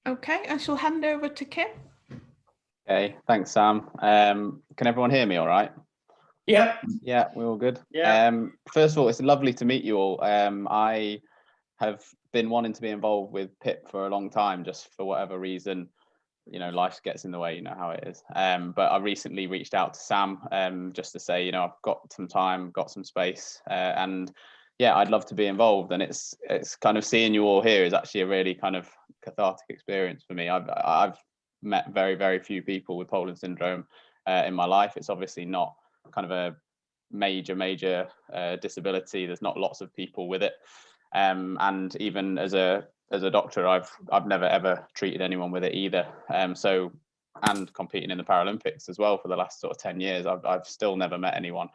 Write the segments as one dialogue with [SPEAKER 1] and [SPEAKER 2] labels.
[SPEAKER 1] Okay, I shall hand over to Kim.
[SPEAKER 2] Okay, thanks, Sam. Can everyone hear me all right?
[SPEAKER 3] Yeah.
[SPEAKER 2] Yeah, we're all good.
[SPEAKER 3] Yeah.
[SPEAKER 2] First of all, it's lovely to meet you all. I have been wanting to be involved with PIP for a long time, just for whatever reason, life gets in the way, you know how it is. But I recently reached out to Sam just to say, I've got some time, got some space, and yeah, I'd love to be involved. And it's kind of seeing you all here is actually a really kind of cathartic experience for me. I've met very, very few people with Poland syndrome in my life. It's obviously not kind of a major disability. There's not lots of people with it, and even as a doctor, I've never ever treated anyone with it either. And competing in the Paralympics as well for the last sort of 10 years, I've still never met anyone.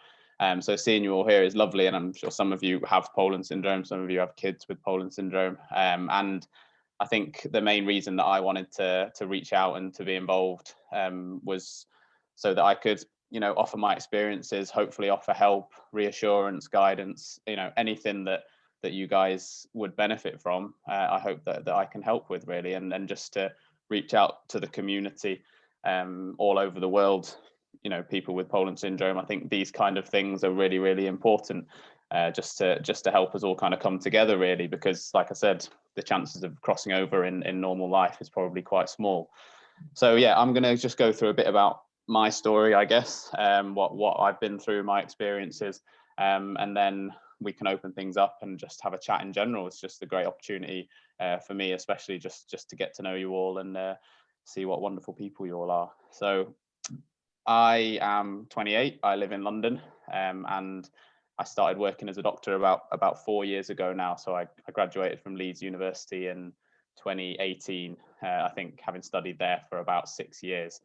[SPEAKER 2] So seeing you all here is lovely, and I'm sure some of you have Poland syndrome, some of you have kids with Poland syndrome, and I think the main reason that I wanted to reach out and to be involved was so that I could, offer my experiences, hopefully offer help, reassurance, guidance, anything that you guys would benefit from. I hope that I can help with, really, and then just to reach out to the community all over the world, people with Poland syndrome. I think these kind of things are really, really important, just to help us all kind of come together, really, because like I said, the chances of crossing over in normal life is probably quite small. So yeah, I'm going to just go through a bit about my story, I guess, what I've been through, my experiences, and then we can open things up and just have a chat in general. It's just a great opportunity for me, especially just to get to know you all and see what wonderful people you all are. So I am 28. I live in London, and I started working as a doctor about 4 years ago now. So I graduated from Leeds University in 2018, I think, having studied there for about 6 years.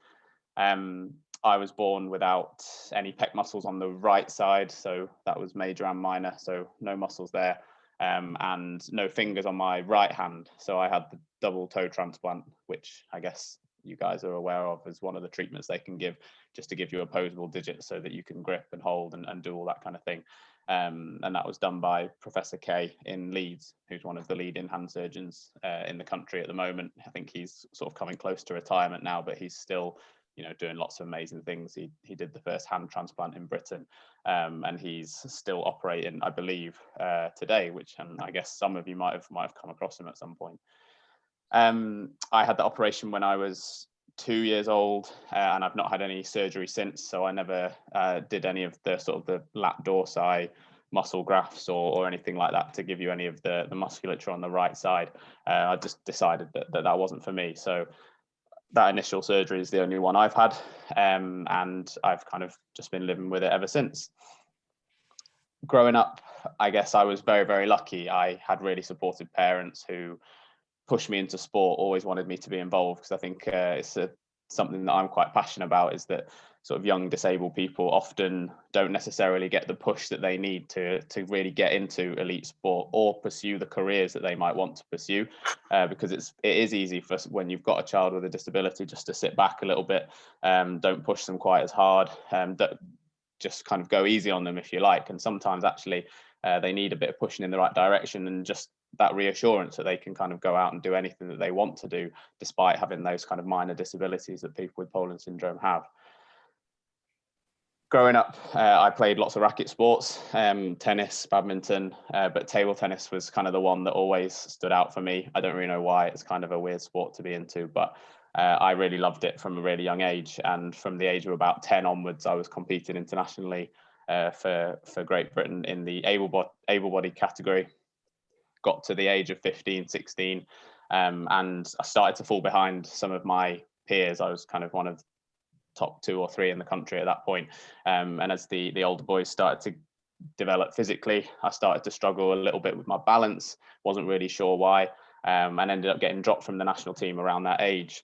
[SPEAKER 2] I was born without any pec muscles on the right side, so that was major and minor, so no muscles there, and no fingers on my right hand. So I had the double toe transplant, which I guess you guys are aware of as one of the treatments they can give, just to give you opposable digits so that you can grip and hold and do all that kind of thing. And that was done by Professor K in Leeds, who's one of the leading hand surgeons in the country at the moment. I think he's sort of coming close to retirement now, but he's still doing lots of amazing things. He did the first hand transplant in Britain, and he's still operating, I believe, today, which I guess some of you might have come across him at some point. I had the operation when I was 2 years old, and I've not had any surgery since. So I never did any of the sort of the lat dorsi muscle grafts or anything like that to give you any of the musculature on the right side. I just decided that wasn't for me. So that initial surgery is the only one I've had, and I've kind of just been living with it ever since. Growing up, I guess I was very, very lucky. I had really supportive parents who pushed me into sport, always wanted me to be involved, because I think it's something that I'm quite passionate about, is that sort of young disabled people often don't necessarily get the push that they need to really get into elite sport or pursue the careers that they might want to pursue, because it is easy for when you've got a child with a disability just to sit back a little bit, don't push them quite as hard, just kind of go easy on them if you like. And sometimes actually they need a bit of pushing in the right direction, and just that reassurance that they can kind of go out and do anything that they want to do, despite having those kind of minor disabilities that people with Poland syndrome have. Growing up, I played lots of racket sports, tennis, badminton, but table tennis was kind of the one that always stood out for me. I don't really know why. It's kind of a weird sport to be into, but I really loved it from a really young age. And from the age of about 10 onwards, I was competing internationally for Great Britain in the able-bodied category. Got to the age of 15, 16, and I started to fall behind some of my peers. I was kind of one of the top 2 or 3 in the country at that point. And as the older boys started to develop physically, I started to struggle a little bit with my balance, wasn't really sure why, and ended up getting dropped from the national team around that age.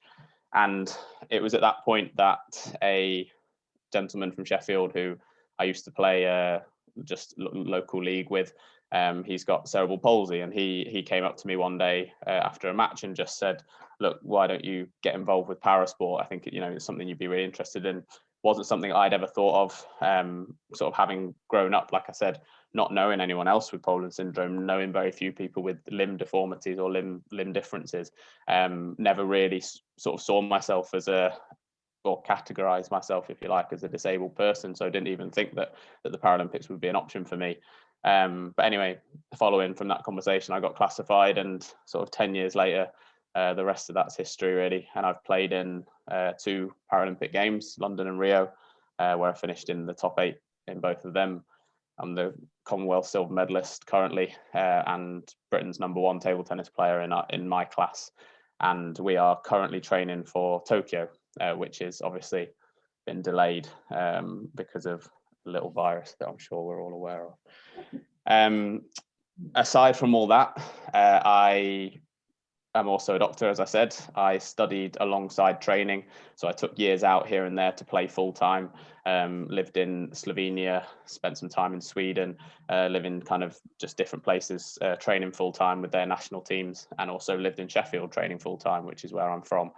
[SPEAKER 2] And it was at that point that a gentleman from Sheffield, who I used to play just local league with, he's got cerebral palsy, and he came up to me one day after a match and just said, look, why don't you get involved with parasport? I think it's something you'd be really interested in. Wasn't something I'd ever thought of, sort of having grown up, like I said, not knowing anyone else with Poland syndrome, knowing very few people with limb deformities or limb differences, never really sort of saw myself as or categorize myself, if you like, as a disabled person. So I didn't even think that the Paralympics would be an option for me. But anyway, following from that conversation, I got classified, and sort of 10 years later, the rest of that's history, really. And I've played in 2 Paralympic Games, London and Rio, where I finished in the top 8 in both of them. I'm the Commonwealth silver medalist currently, and Britain's #1 table tennis player in my class. And we are currently training for Tokyo, which is obviously been delayed because of a little virus that I'm sure we're all aware of. Aside from all that, I am also a doctor, as I said. I studied alongside training, so I took years out here and there to play full time. Lived in Slovenia, spent some time in Sweden, living kind of just different places, training full time with their national teams, and also lived in Sheffield training full time, which is where I'm from.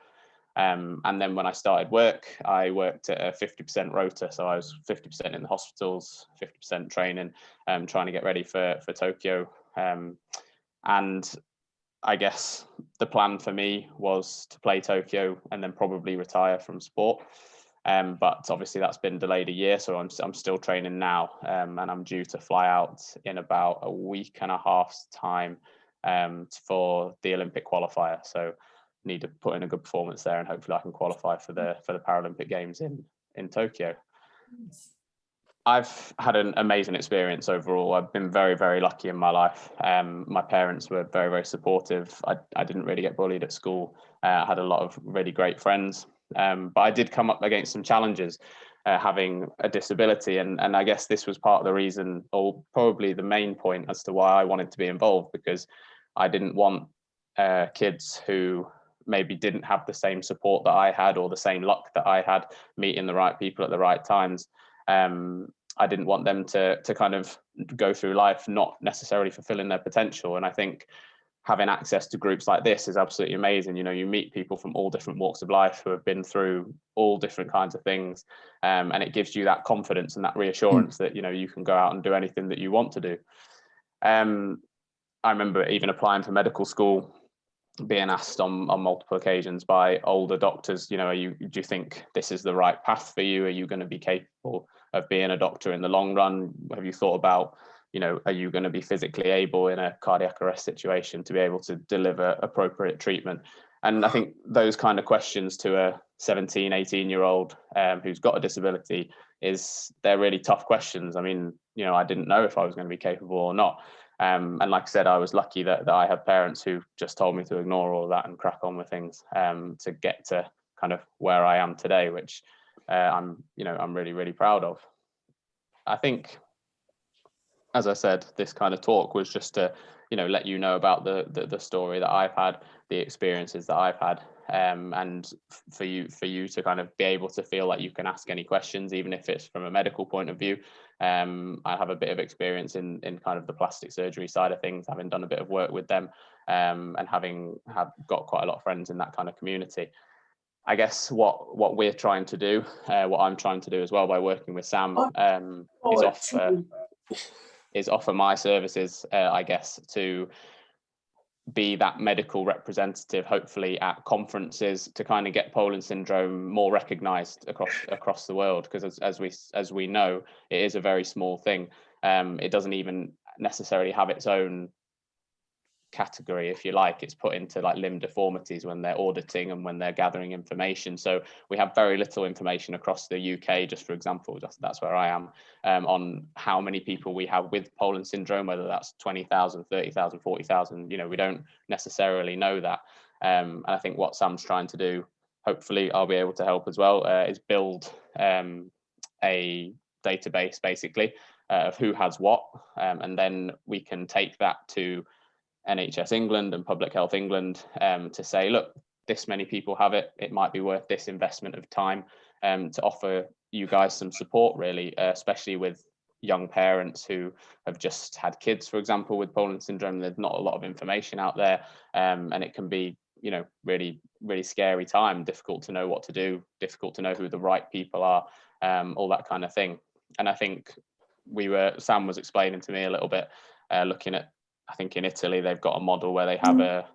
[SPEAKER 2] And then when I started work, I worked at a 50% rota. So I was 50% in the hospitals, 50% training, trying to get ready for Tokyo. And I guess the plan for me was to play Tokyo and then probably retire from sport. But obviously that's been delayed a year. So I'm still training now, and I'm due to fly out in about a week and a half's time for the Olympic qualifier. So need to put in a good performance there, and hopefully I can qualify for the Paralympic Games in Tokyo. I've had an amazing experience overall. I've been very, very lucky in my life. My parents were very, very supportive. I didn't really get bullied at school. I had a lot of really great friends, but I did come up against some challenges having a disability, and I guess this was part of the reason, or probably the main point as to why I wanted to be involved, because I didn't want kids who maybe didn't have the same support that I had or the same luck that I had, meeting the right people at the right times. I didn't want them to kind of go through life not necessarily fulfilling their potential. And I think having access to groups like this is absolutely amazing. You know, you meet people from all different walks of life who have been through all different kinds of things, and it gives you that confidence and that reassurance that, you know, you can go out and do anything that you want to do. I remember even applying for medical school, being asked on multiple occasions by older doctors, you know, do you think this is the right path for you? Are you going to be capable of being a doctor in the long run? Have you thought about, you know, are you going to be physically able in a cardiac arrest situation to be able to deliver appropriate treatment? And I think those kind of questions to a 17, 18-year-old who's got a disability, they're really tough questions. I mean, you know, I didn't know if I was going to be capable or not. And like I said, I was lucky that I had parents who just told me to ignore all of that and crack on with things, to get to kind of where I am today, which I'm really, really proud of. I think, as I said, this kind of talk was just to, you know, let you know about the story that I've had, the experiences that I've had, and for you to kind of be able to feel like you can ask any questions, even if it's from a medical point of view. I have a bit of experience in kind of the plastic surgery side of things, having done a bit of work with them, and having got quite a lot of friends in that kind of community. I guess what we're trying to do, what I'm trying to do as well by working with Sam, is offer my services, I guess, to be that medical representative, hopefully at conferences, to kind of get Poland syndrome more recognised across the world, because as we know, it is a very small thing. It doesn't even necessarily have its own category, if you like. It's put into like limb deformities when they're auditing and when they're gathering information. So we have very little information across the UK, just for example, that's where I am, on how many people we have with Poland syndrome, whether that's 20,000, 30,000, 40,000, you know, we don't necessarily know that. And I think what Sam's trying to do, hopefully I'll be able to help as well, is build a database basically of who has what, and then we can take that to NHS England and Public Health England, to say, look, this many people have it. It might be worth this investment of time, to offer you guys some support, really, especially with young parents who have just had kids, for example, with Poland syndrome. There's not a lot of information out there, and it can be, you know, really, really scary time, difficult to know what to do, difficult to know who the right people are, all that kind of thing. And I think Sam was explaining to me a little bit, looking at, I think in Italy they've got a model where they have an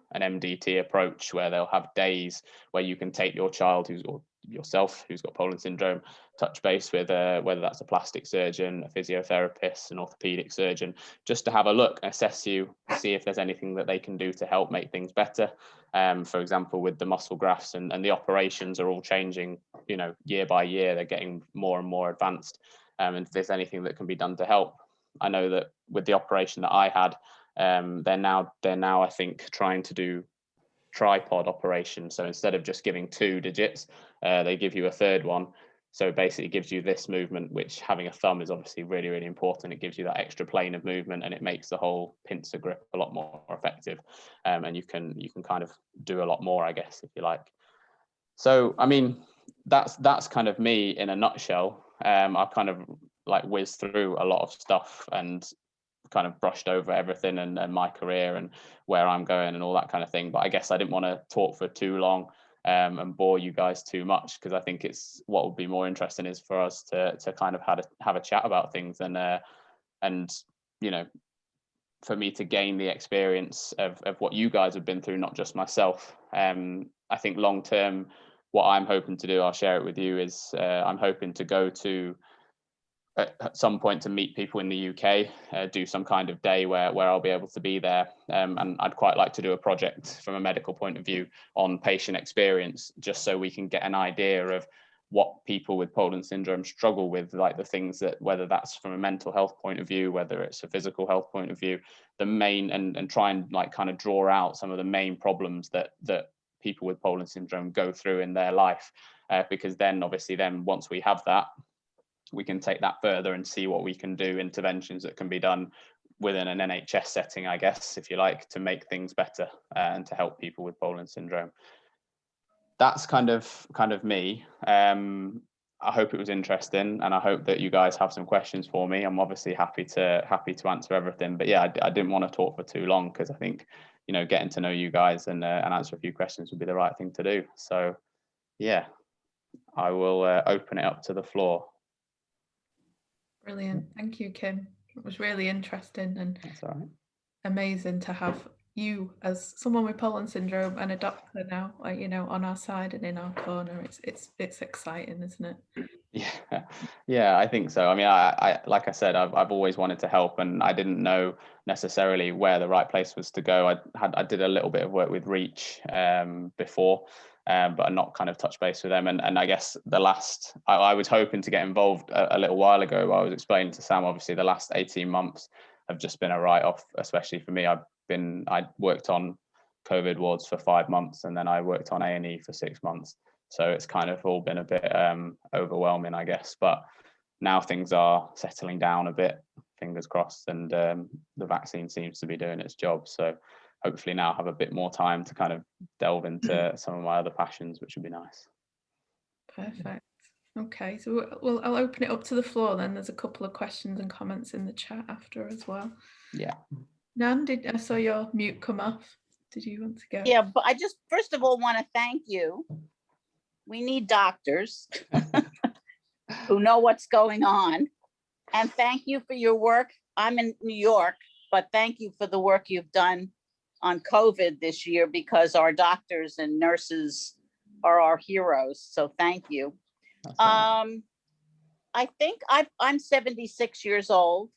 [SPEAKER 2] MDT approach where they'll have days where you can take your child or yourself who's got Poland syndrome, touch base with whether that's a plastic surgeon, a physiotherapist, an orthopedic surgeon, just to have a look, assess you, see if there's anything that they can do to help make things better. For example, with the muscle grafts and the operations are all changing, year by year, they're getting more and more advanced. And if there's anything that can be done to help. I know that with the operation that I had, they're now I think trying to do tripod operation. So instead of just giving 2 digits, they give you a third one. So basically it gives you this movement, which having a thumb is obviously really, really important. It gives you that extra plane of movement, and it makes the whole pincer grip a lot more effective. And you can kind of do a lot more, I guess, if you like. So, I mean, that's kind of me in a nutshell. I've kind of like whizzed through a lot of stuff and kind of brushed over everything and my career and where I'm going and all that kind of thing. But I guess I didn't want to talk for too long and bore you guys too much, because I think it's what would be more interesting is for us to kind of have a chat about things and for me to gain the experience of what you guys have been through, not just myself. I think long term, what I'm hoping to do, I'll share it with you, is I'm hoping to go to at some point to meet people in the UK, do some kind of day where I'll be able to be there. And I'd quite like to do a project from a medical point of view on patient experience, just so we can get an idea of what people with Poland syndrome struggle with, like the things that, whether that's from a mental health point of view, whether it's a physical health point of view, the main, and try and like kind of draw out some of the main problems that people with Poland syndrome go through in their life. Because then obviously once we have that, we can take that further and see what we can do, interventions that can be done within an NHS setting, I guess, if you like, to make things better and to help people with Poland syndrome. That's kind of me. I hope it was interesting, and I hope that you guys have some questions for me. I'm obviously happy to answer everything, but yeah, I didn't want to talk for too long, because I think getting to know you guys and answer a few questions would be the right thing to do. So yeah, I will open it up to the floor.
[SPEAKER 1] Brilliant. Thank you, Kim. It was really interesting and
[SPEAKER 2] That's all right.
[SPEAKER 1] Amazing to have you as someone with Poland syndrome and a doctor now, on our side and in our corner. It's exciting, isn't it?
[SPEAKER 2] Yeah, I think so. I mean, I like I said, I've always wanted to help, and I didn't know necessarily where the right place was to go. I did a little bit of work with Reach before, but I'm not kind of touch base with them. And I guess I was hoping to get involved a little while ago. I was explaining to Sam, obviously the last 18 months have just been a write-off, especially for me. I worked on COVID wards for 5 months, and then I worked on A&E for 6 months. So it's kind of all been a bit overwhelming, I guess. But now things are settling down a bit, fingers crossed, and the vaccine seems to be doing its job. So hopefully now I have a bit more time to kind of delve into some of my other passions, which would be nice.
[SPEAKER 1] Perfect. Okay, so I'll open it up to the floor then. There's a couple of questions and comments in the chat after as well.
[SPEAKER 2] Yeah.
[SPEAKER 1] Nan, I saw your mute come off. Did you want to go?
[SPEAKER 3] Yeah, but I just first of all want to thank you. We need doctors who know what's going on. And thank you for your work. I'm in New York, but thank you for the work you've done on COVID this year, because our doctors and nurses are our heroes. So thank you. I think I'm 76 years old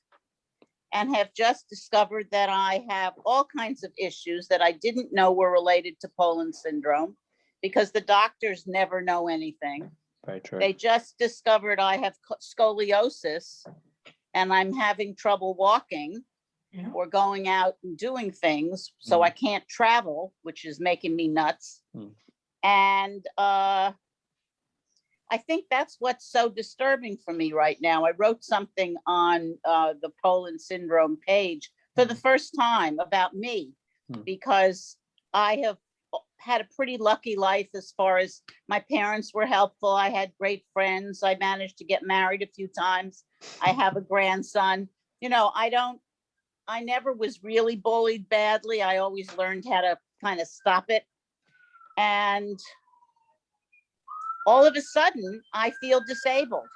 [SPEAKER 3] and have just discovered that I have all kinds of issues that I didn't know were related to Poland syndrome, because the doctors never know anything.
[SPEAKER 2] Very true.
[SPEAKER 3] They just discovered I have scoliosis and I'm having trouble walking or going out and doing things. So I can't travel, which is making me nuts. And I think that's what's so disturbing for me right now. I wrote something on the Poland syndrome page for the first time about me, because I have had a pretty lucky life as far as my parents were helpful. I had great friends. I managed to get married a few times. I have a grandson. I never was really bullied badly. I always learned how to kind of stop it. And all of a sudden, I feel disabled,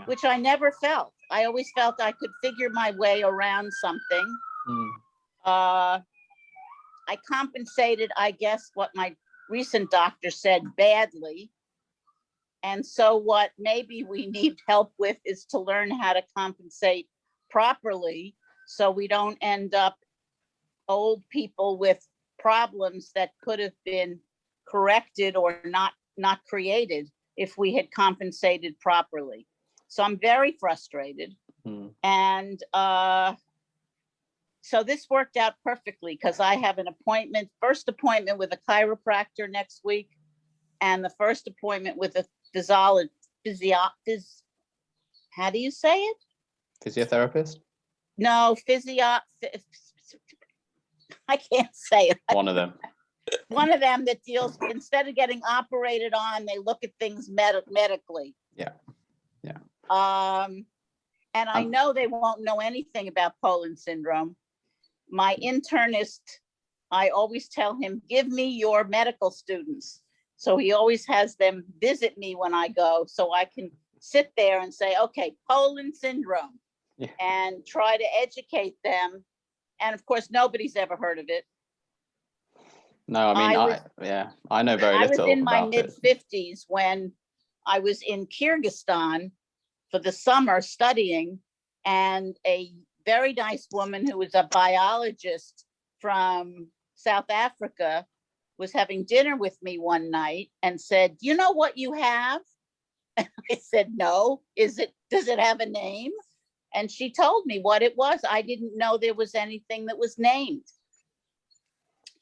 [SPEAKER 3] which I never felt. I always felt I could figure my way around something. I compensated, I guess, what my recent doctor said badly. And so what maybe we need help with is to learn how to compensate properly so we don't end up old people with problems that could have been corrected or not created if we had compensated properly. So I'm very frustrated. And so this worked out perfectly because I have an first appointment with a chiropractor next week, and the first appointment with a how do you say it?
[SPEAKER 2] Physiotherapist?
[SPEAKER 3] No, I can't say it.
[SPEAKER 2] One of them.
[SPEAKER 3] One of them that deals, instead of getting operated on, they look at things medically.
[SPEAKER 2] Yeah.
[SPEAKER 3] And I know they won't know anything about Poland syndrome. My internist, I always tell him, give me your medical students. So he always has them visit me when I go, so I can sit there and say, okay, Poland syndrome, and try to educate them. And of course, nobody's ever heard of it.
[SPEAKER 2] No, I mean, I know very little.
[SPEAKER 3] I was in my
[SPEAKER 2] about
[SPEAKER 3] mid-50s when I was in Kyrgyzstan for the summer studying, and a very nice woman who was a biologist from South Africa was having dinner with me one night and said, you know what you have? And I said, no. Does it have a name? And she told me what it was. I didn't know there was anything that was named.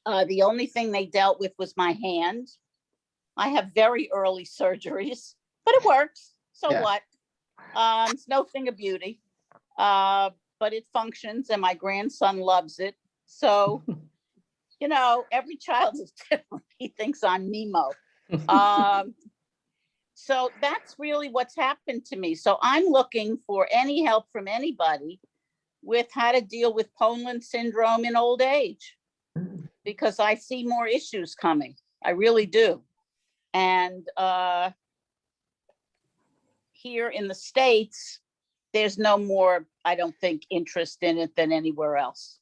[SPEAKER 3] The only thing they dealt with was my hand. I have very early surgeries, but it works. So what? It's no thing of beauty, but it functions, and my grandson loves it. So, you know, every child is different. He thinks I'm Nemo. So that's really what's happened to me. So I'm looking for any help from anybody with how to deal with Poland syndrome in old age, because I see more issues coming. I really do. And here in the States, there's no more, I don't think, interest in it than anywhere else.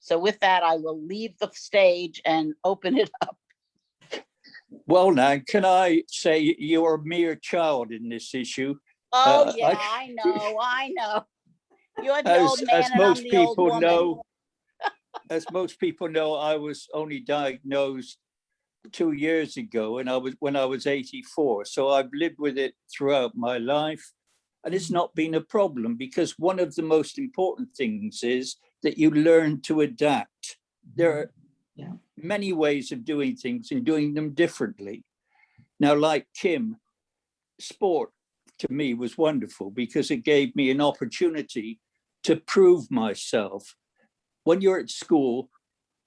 [SPEAKER 3] So with that, I will leave the stage and open it up.
[SPEAKER 4] Well, now, can I say you're a mere child in this issue?
[SPEAKER 3] Oh, I know. You're the old man
[SPEAKER 4] as
[SPEAKER 3] and
[SPEAKER 4] most
[SPEAKER 3] I'm the
[SPEAKER 4] people
[SPEAKER 3] old woman.
[SPEAKER 4] know, as most people know, I was only diagnosed 2 years ago, and when I was 84. So I've lived with it throughout my life, and it's not been a problem, because one of the most important things is that you learn to adapt. There are many ways of doing things and doing them differently. Now, like Kim, sport to me was wonderful because it gave me an opportunity to prove myself. When you're at school,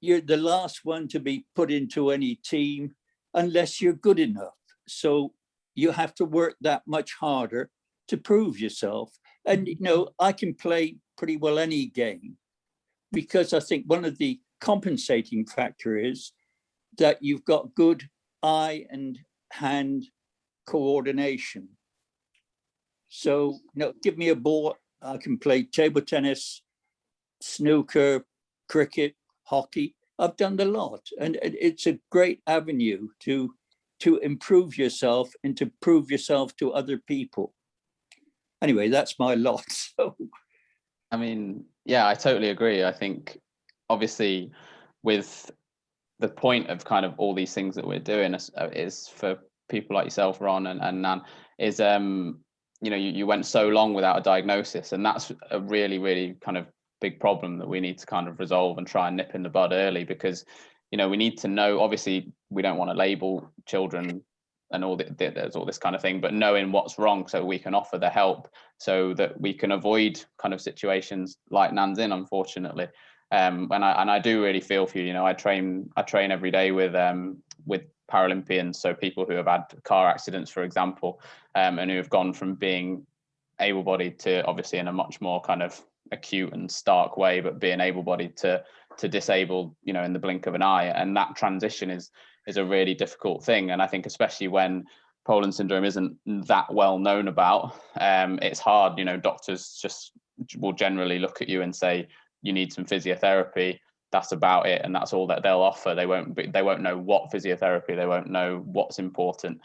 [SPEAKER 4] you're the last one to be put into any team unless you're good enough. So you have to work that much harder to prove yourself. And, you know, I can play pretty well any game, because I think one of the compensating factor is that you've got good eye and hand coordination. So, you know, give me a ball, I can play table tennis, snooker, cricket, hockey. I've done a lot, and it's a great avenue to improve yourself and to prove yourself to other people. Anyway, that's my lot. So,
[SPEAKER 2] I mean, yeah, I totally agree. I think obviously with the point of kind of all these things that we're doing is for people like yourself, Ron and Nan, is you know, you went so long without a diagnosis, and that's a really, really kind of big problem that we need to kind of resolve and try and nip in the bud early, because, you know, we need to know, obviously we don't want to label children and there's all this kind of thing, but knowing what's wrong so we can offer the help so that we can avoid kind of situations like Nan's in, unfortunately. And I do really feel for you. You know, I train every day with Paralympians, so people who have had car accidents, for example, and who have gone from being able-bodied to obviously in a much more kind of acute and stark way, but being able-bodied to disabled, you know, in the blink of an eye. And that transition is a really difficult thing. And I think especially when Poland syndrome isn't that well known about. It's hard, you know, doctors just will generally look at you and say, you need some physiotherapy. That's about it, and that's all that they'll offer. They won't know what physiotherapy, they won't know what's important.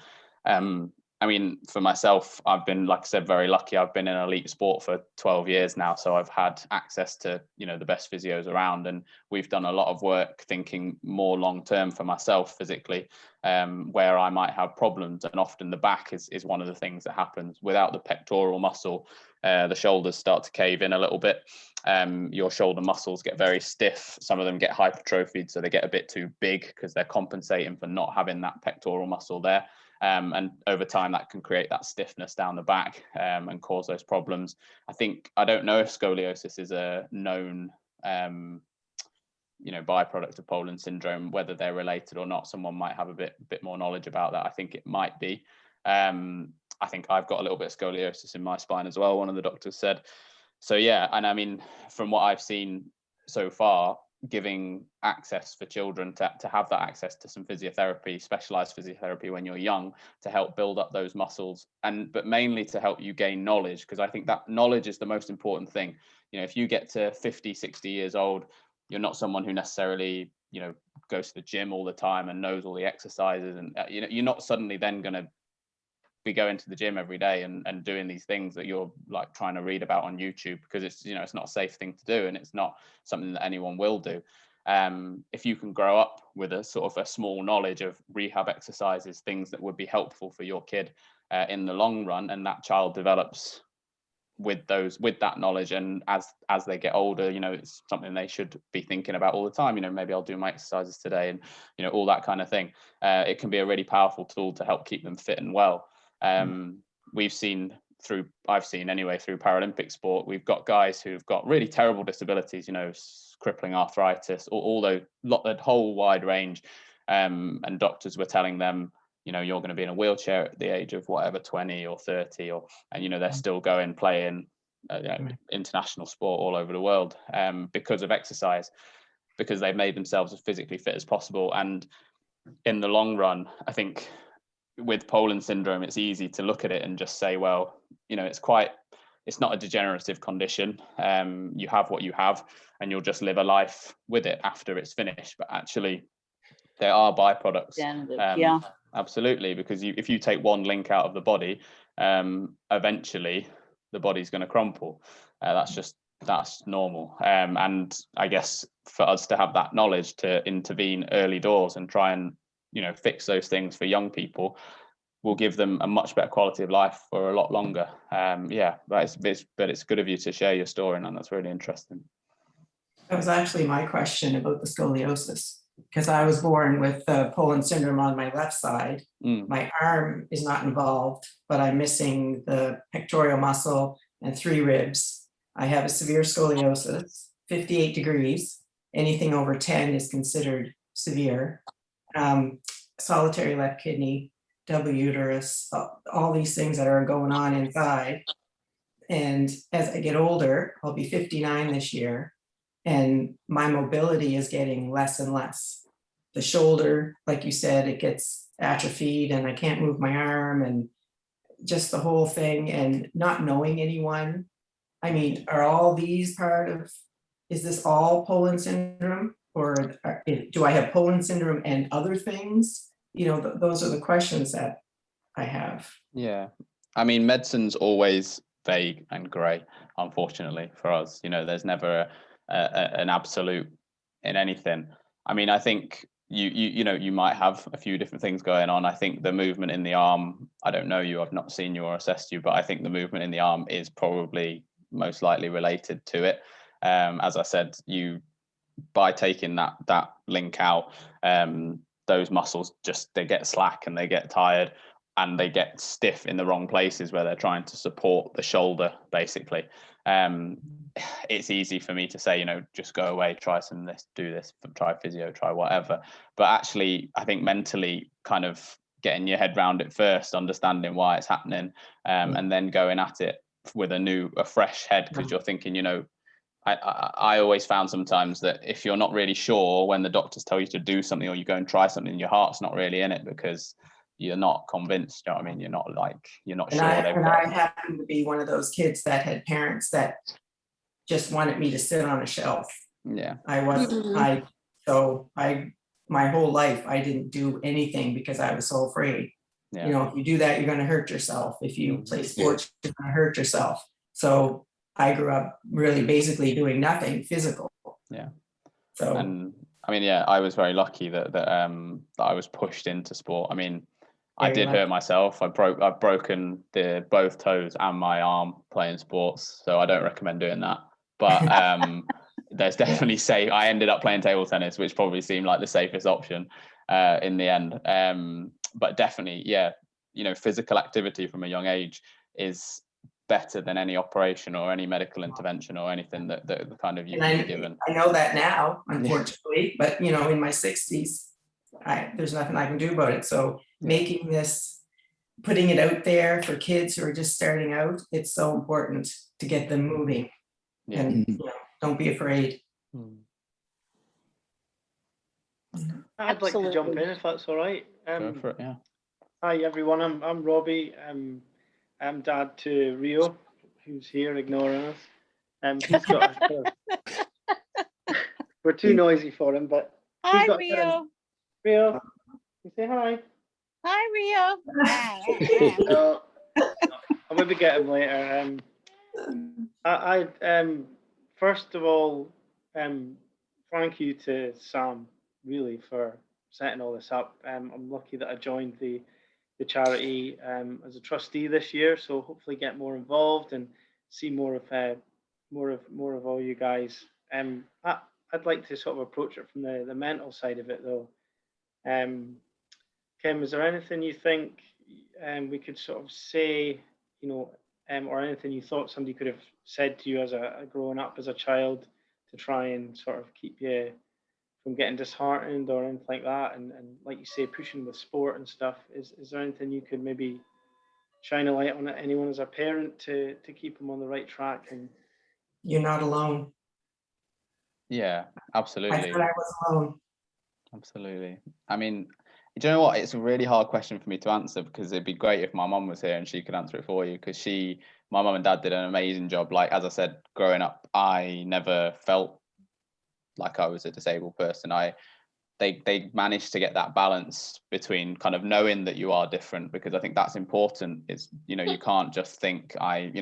[SPEAKER 2] I mean, for myself, I've been, like I said, very lucky. I've been in elite sport for 12 years now, so I've had access to, you know, the best physios around, and we've done a lot of work thinking more long term for myself physically, where I might have problems, and often the back is one of the things that happens. Without the pectoral muscle, the shoulders start to cave in a little bit. Your shoulder muscles get very stiff. Some of them get hypertrophied, so they get a bit too big because they're compensating for not having that pectoral muscle there. And over time that can create that stiffness down the back, and cause those problems. I don't know if scoliosis is a known you know, byproduct of Poland syndrome, whether they're related or not. Someone might have a bit more knowledge about that. I think it might be. I think I've got a little bit of scoliosis in my spine as well, one of the doctors said. So yeah, and I mean, from what I've seen so far, giving access for children to have that access to some physiotherapy, specialized physiotherapy when you're young, to help build up those muscles, but mainly to help you gain knowledge, because I think that knowledge is the most important thing. You know, if you get to 50, 60 years old, you're not someone who necessarily, you know, goes to the gym all the time and knows all the exercises, and you know, you're not suddenly then going to be going to the gym every day and doing these things that you're like trying to read about on YouTube, because it's, you know, it's not a safe thing to do, and it's not something that anyone will do. If you can grow up with a sort of a small knowledge of rehab exercises, things that would be helpful for your kid in the long run, and that child develops with that knowledge, and as they get older, you know, it's something they should be thinking about all the time. You know, maybe I'll do my exercises today, and you know, all that kind of thing. It can be a really powerful tool to help keep them fit and well. I've seen through Paralympic sport, we've got guys who've got really terrible disabilities, you know, crippling arthritis, the whole wide range, and doctors were telling them, you know, you're going to be in a wheelchair at the age of whatever, 20 or 30, and you know, they're still going playing you know, international sport all over the world, because of exercise, because they've made themselves as physically fit as possible. And in the long run, I think with Poland syndrome, it's easy to look at it and just say, well, you know, it's not a degenerative condition. You have what you have, and you'll just live a life with it after it's finished. But actually, there are byproducts.
[SPEAKER 3] Yeah,
[SPEAKER 2] absolutely, because if you take one link out of the body, eventually the body's going to crumple. That's normal. And I guess for us to have that knowledge to intervene early doors and try and, you know, fix those things for young people will give them a much better quality of life for a lot longer. But it's good of you to share your story, and that's really interesting.
[SPEAKER 5] That was actually my question about the scoliosis, because I was born with Poland syndrome on my left side. My arm is not involved, but I'm missing the pectoral muscle and 3 ribs. I have a severe scoliosis, 58 degrees. Anything over 10 is considered severe. Solitary left kidney, double uterus, all these things that are going on inside. And as I get older, I'll be 59 this year, and my mobility is getting less and less. The shoulder, like you said, it gets atrophied, and I can't move my arm, and just the whole thing, and not knowing anyone. I mean, are all these is this all Poland syndrome? Or do I have Poland syndrome and other things? You know, those are the questions that I have.
[SPEAKER 2] Yeah, I mean, medicine's always vague and grey, unfortunately, for us. You know, there's never an absolute in anything. I mean, I think you know, you might have a few different things going on. I think the movement in the arm, I don't know you, I've not seen you or assessed you, but I think the movement in the arm is probably most likely related to it. As I said, by taking that link out, those muscles they get slack and they get tired, and they get stiff in the wrong places where they're trying to support the shoulder, basically. It's easy for me to say, you know, just go away, try some of this, do this, try physio, try whatever. But actually, I think mentally kind of getting your head around it first, understanding why it's happening, and then going at it with a fresh head, because you're thinking, you know, I always found sometimes that if you're not really sure when the doctors tell you to do something, or you go and try something, your heart's not really in it, because you're not convinced. You know what I mean? You're not
[SPEAKER 5] And
[SPEAKER 2] sure they've got.
[SPEAKER 5] I happen to be one of those kids that had parents that just wanted me to sit on a shelf.
[SPEAKER 2] Yeah.
[SPEAKER 5] My whole life, I didn't do anything because I was so afraid.
[SPEAKER 2] Yeah.
[SPEAKER 5] You know, if you do that, you're going to hurt yourself. If you play sports, you're going to hurt yourself. So I grew up really basically doing nothing physical.
[SPEAKER 2] Yeah.
[SPEAKER 5] So,
[SPEAKER 2] and I mean, yeah, I was very lucky that I was pushed into sport. I mean, I did hurt myself. I've broken both toes and my arm playing sports, so I don't recommend doing that. But there's definitely safe. I ended up playing table tennis, which probably seemed like the safest option in the end. But definitely, yeah, you know, physical activity from a young age is better than any operation or any medical intervention or anything that kind of you can be given.
[SPEAKER 5] I know that now, unfortunately, but you know, in my 60s, there's nothing I can do about it. So making this, putting it out there for kids who are just starting out, it's so important to get them moving.
[SPEAKER 2] Yeah.
[SPEAKER 5] And you know, don't be afraid.
[SPEAKER 6] I'd like to jump in if that's all right.
[SPEAKER 2] Go for it, yeah.
[SPEAKER 6] Hi everyone, I'm Robbie. I'm dad to Rio, who's here ignoring us. He's got we're too noisy for him, but
[SPEAKER 3] Hi, Rio.
[SPEAKER 6] Rio, you say hi.
[SPEAKER 3] Hi, Rio.
[SPEAKER 6] No, I'll maybe get him later. I first of all, thank you to Sam really for setting all this up. I'm lucky that I joined the charity as a trustee this year, so hopefully get more involved and see more of all you guys. I'd like to sort of approach it from the mental side of it though. Kim, is there anything you think we could sort of say, you know, or anything you thought somebody could have said to you as a growing up as a child to try and sort of keep you from getting disheartened or anything like that, and like you say, pushing with sport and stuff? Is there anything you could maybe shine a light on anyone as a parent to keep them on the right track? And
[SPEAKER 5] you're not alone.
[SPEAKER 2] Yeah, absolutely.
[SPEAKER 5] I thought I was alone.
[SPEAKER 2] Absolutely. I mean, do you know what? It's a really hard question for me to answer, because it'd be great if my mum was here and she could answer it for you, because my mum and dad did an amazing job. Like, as I said, growing up, I never felt like I was a disabled person. They managed to get that balance between kind of knowing that you are different, because I think that's important. It's, you know, you can't just think I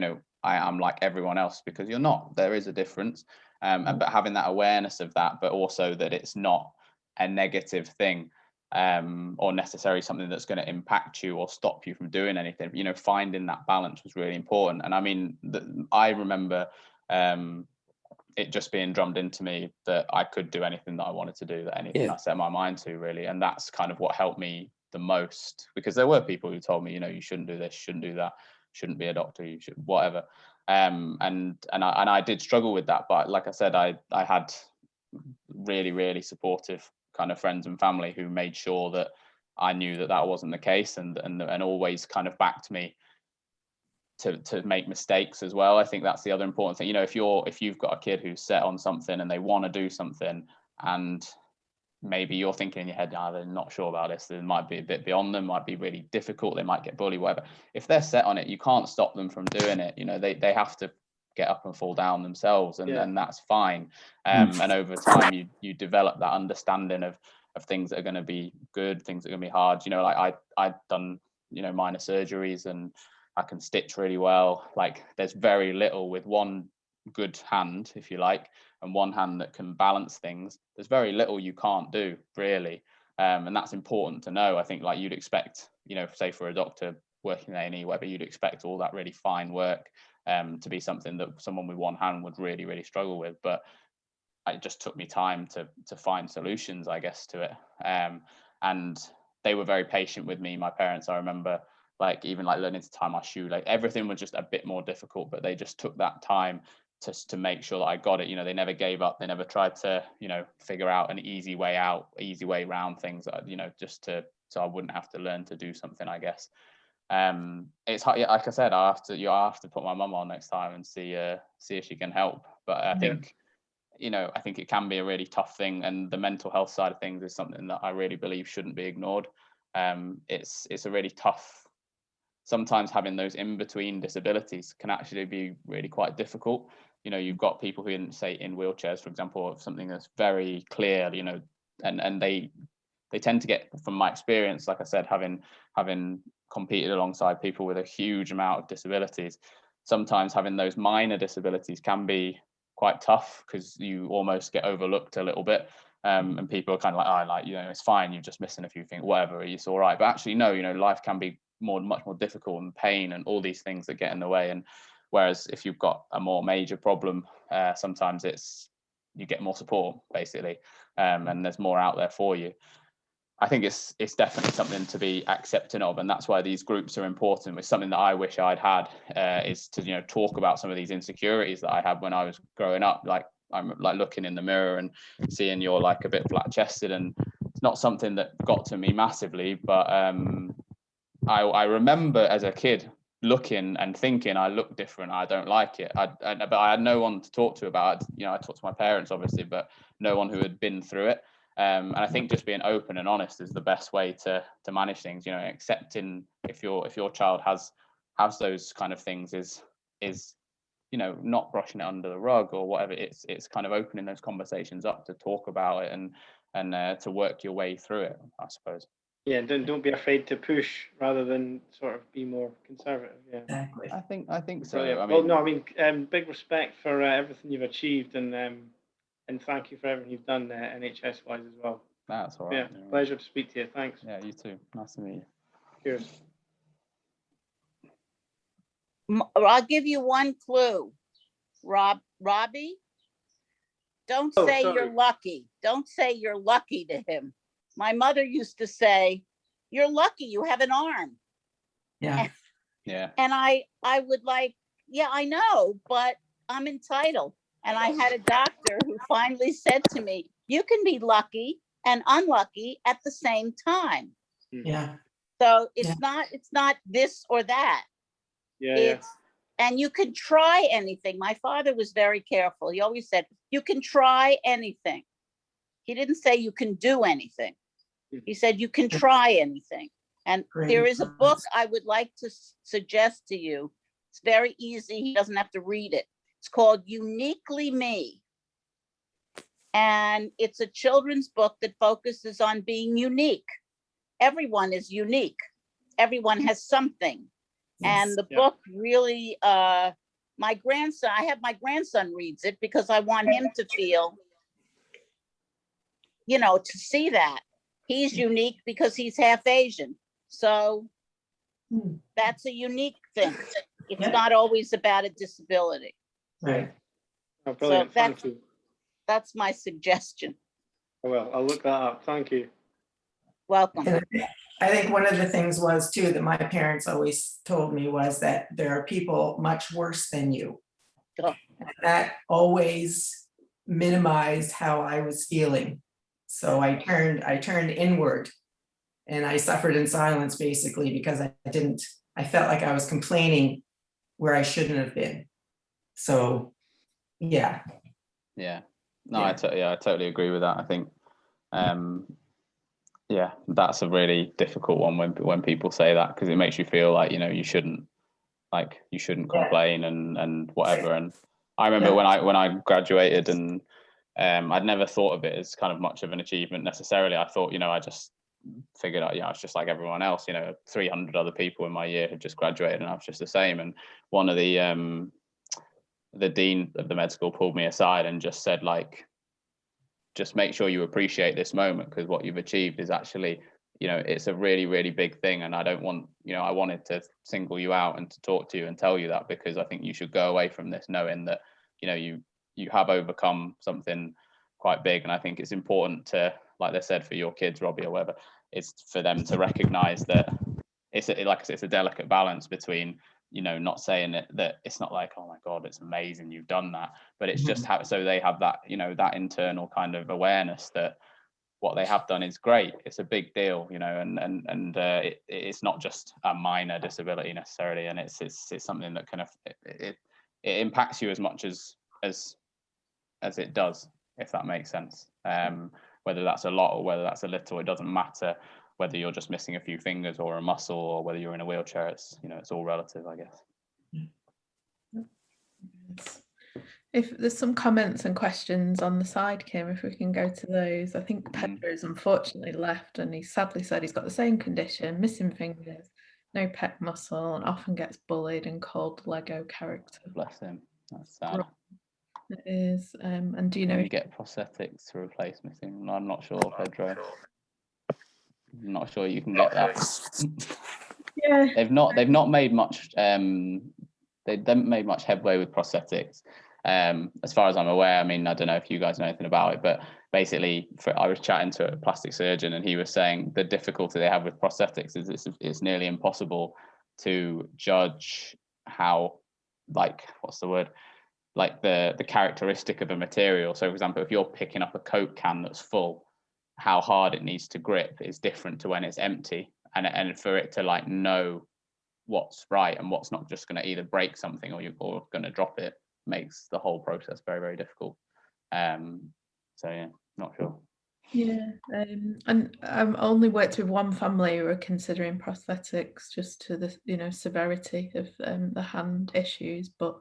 [SPEAKER 2] am like everyone else, because you're not. There is a difference. But having that awareness of that, but also that it's not a negative thing, or necessarily something that's going to impact you or stop you from doing anything. You know, finding that balance was really important. And I mean, I remember it just being drummed into me that I could do anything that I wanted to do, that anything I set my mind to, really. And that's kind of what helped me the most, because there were people who told me, you know, you shouldn't do this, shouldn't do that, shouldn't be a doctor, you should whatever. And I did struggle with that, but like I said, I had really, really supportive kind of friends and family who made sure that I knew that wasn't the case, and always kind of backed me to make mistakes as well. I think that's the other important thing. You know, if you've got a kid who's set on something and they want to do something, and maybe you're thinking in your head, they're not sure about this, it might be a bit beyond them, might be really difficult, they might get bullied, whatever. If they're set on it, you can't stop them from doing it. You know, they have to get up and fall down themselves, and that's fine. And over time you develop that understanding of things that are going to be good, things that are going to be hard. You know, like I've done, you know, minor surgeries, and I can stitch really well. Like, there's very little with one good hand, if you like, and one hand that can balance things. There's very little you can't do, really. And that's important to know. I think, like, you'd expect, you know, say for a doctor working in A&E, whatever, you'd expect all that really fine work to be something that someone with one hand would really, really struggle with. But it just took me time to find solutions, I guess, to it. And they were very patient with me. My parents, I remember, like, even like learning to tie my shoe, like everything was just a bit more difficult, but they just took that time to make sure that I got it. You know, they never gave up. They never tried to, you know, figure out an easy way out, easy way around things, you know, just so I wouldn't have to learn to do something, I guess. It's hard, like I said, I have to put my mum on next time and see if she can help. But I think, you know, I think it can be a really tough thing, and the mental health side of things is something that I really believe shouldn't be ignored. it's a really tough, sometimes having those in between disabilities can actually be really quite difficult. You know, you've got people who, say in wheelchairs, for example, of something that's very clear, you know, and they tend to get, from my experience, like I said, having competed alongside people with a huge amount of disabilities, sometimes having those minor disabilities can be quite tough because you almost get overlooked a little bit. And people are kind of like, oh, like, you know, it's fine, you're just missing a few things, whatever, it's all right. But actually, no, you know, life can be much more difficult, and pain and all these things that get in the way. And whereas if you've got a more major problem, sometimes you get more support, basically, and there's more out there for you. I think it's definitely something to be accepting of, and that's why these groups are important. It's something that I wish I'd had, is to, you know, talk about some of these insecurities that I had when I was growing up. Like, I'm like looking in the mirror and seeing you're like a bit flat chested, and it's not something that got to me massively, but I remember as a kid looking and thinking I look different, I don't like it. But I had no one to talk to about it. You know, I talked to my parents, obviously, but no one who had been through it. And I think just being open and honest is the best way to manage things. You know, accepting if your child has those kind of things is you know, not brushing it under the rug or whatever. It's kind of opening those conversations up to talk about it and to work your way through it, I suppose.
[SPEAKER 6] Yeah, don't be afraid to push rather than sort of be more conservative. Yeah,
[SPEAKER 5] Exactly.
[SPEAKER 2] I think so.
[SPEAKER 6] Brilliant.
[SPEAKER 2] I mean,
[SPEAKER 6] well, no, I mean, big respect for everything you've achieved, and thank you for everything you've done NHS wise as well.
[SPEAKER 2] That's all right.
[SPEAKER 6] Yeah, pleasure to speak to you. Thanks.
[SPEAKER 2] Yeah, you too. Nice to meet you.
[SPEAKER 6] Cheers.
[SPEAKER 3] I'll give you one clue, Robbie. Don't say you're lucky. Don't say you're lucky to him. My mother used to say, "You're lucky you have an arm."
[SPEAKER 5] Yeah.
[SPEAKER 2] Yeah.
[SPEAKER 3] And I would like, yeah, I know, but I'm entitled. And I had a doctor who finally said to me, "You can be lucky and unlucky at the same time."
[SPEAKER 5] Yeah.
[SPEAKER 3] So it's not this or that.
[SPEAKER 6] Yeah.
[SPEAKER 3] And you can try anything. My father was very careful. He always said, "You can try anything." He didn't say you can do anything. He said you can try anything. And there is a book I would like to suggest to you. It's very easy. He doesn't have to read it. It's called Uniquely Me. And it's a children's book that focuses on being unique. Everyone is unique. Everyone has something. And the book really, I have my grandson reads it because I want him to feel, you know, to see that he's unique because he's half Asian. So that's a unique thing. It's not always about a disability.
[SPEAKER 5] Right.
[SPEAKER 6] Oh, brilliant.
[SPEAKER 3] So
[SPEAKER 6] Thank you.
[SPEAKER 3] That's my suggestion.
[SPEAKER 6] Well, I'll look that up. Thank you.
[SPEAKER 3] Welcome.
[SPEAKER 5] And I think one of the things was too that my parents always told me was that there are people much worse than you.
[SPEAKER 3] Oh.
[SPEAKER 5] And that always minimized how I was feeling. So I turned inward, and I suffered in silence basically because I felt like I was complaining where I shouldn't have been. So yeah.
[SPEAKER 2] Yeah. No, I totally agree with that. I think yeah, that's a really difficult one when people say that, because it makes you feel like, you know, you shouldn't complain and whatever. And I remember when I graduated, and I'd never thought of it as kind of much of an achievement necessarily. I thought, you know, I just figured out, you know, it's just like everyone else. You know, 300 other people in my year had just graduated, and I was just the same. And one of the dean of the med school pulled me aside and just said, like, just make sure you appreciate this moment, because what you've achieved is actually, you know, it's a really, really big thing. And I don't want, you know, I wanted to single you out and to talk to you and tell you that, because I think you should go away from this knowing that, you know, you have overcome something quite big. And I think it's important to, like they said, for your kids, Robbie, or whatever, it's for them to recognize that it's a delicate balance between, you know, not saying it, that it's not like, oh my God, it's amazing you've done that, but it's just so they have that, you know, that internal kind of awareness that what they have done is great. It's a big deal, you know, and it's not just a minor disability necessarily, and it's something that kind of it impacts you as much as it does, if that makes sense. Whether that's a lot or whether that's a little, it doesn't matter. whether you're just missing a few fingers or a muscle, or whether you're in a wheelchair, it's, you know, it's all relative, I guess.
[SPEAKER 1] If there's some comments and questions on the side, Kim, if we can go to those. I think Pedro has unfortunately left, and he sadly said he's got the same condition, missing fingers, no pec muscle, and often gets bullied and called Lego character.
[SPEAKER 2] Bless him. That's sad.
[SPEAKER 1] It is. And do you know?
[SPEAKER 2] You get prosthetics to replace missing. I'm not sure, Pedro. I'm not sure you can get that.
[SPEAKER 1] Yeah.
[SPEAKER 2] They've not made much. They haven't made much headway with prosthetics. As far as I'm aware, I mean, I don't know if you guys know anything about it, but basically, I was chatting to a plastic surgeon, and he was saying the difficulty they have with prosthetics is it's nearly impossible to judge how, like, what's the word? Like the characteristic of a material. So, for example, if you're picking up a Coke can that's full, how hard it needs to grip is different to when it's empty, and for it to like know what's right and what's not just going to either break something or you're going to drop it makes the whole process very, very difficult. So yeah, not sure.
[SPEAKER 1] Yeah, and I've only worked with one family who are considering prosthetics just to the, you know, severity of the hand issues, but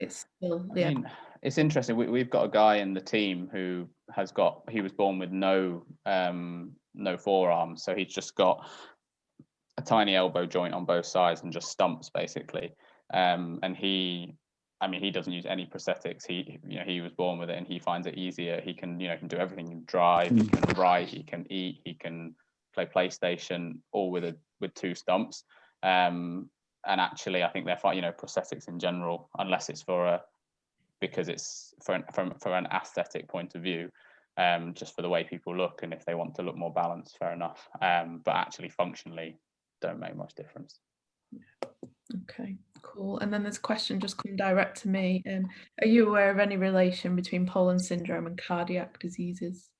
[SPEAKER 1] it's still, yeah. I mean,
[SPEAKER 2] it's interesting. We've got a guy in the team who he was born with no forearms, so he's just got a tiny elbow joint on both sides and just stumps basically. And he doesn't use any prosthetics. He was born with it, and he finds it easier. He can do everything. He can drive, he can write, he can eat, he can play PlayStation, all with two stumps. And actually, I think they're fine. Prosthetics in general, unless it's because it's from an aesthetic point of view, just for the way people look, and if they want to look more balanced, fair enough. But actually, functionally, don't make much difference.
[SPEAKER 1] Okay, cool. And then there's a question just come direct to me. Are you aware of any relation between Poland syndrome and cardiac diseases?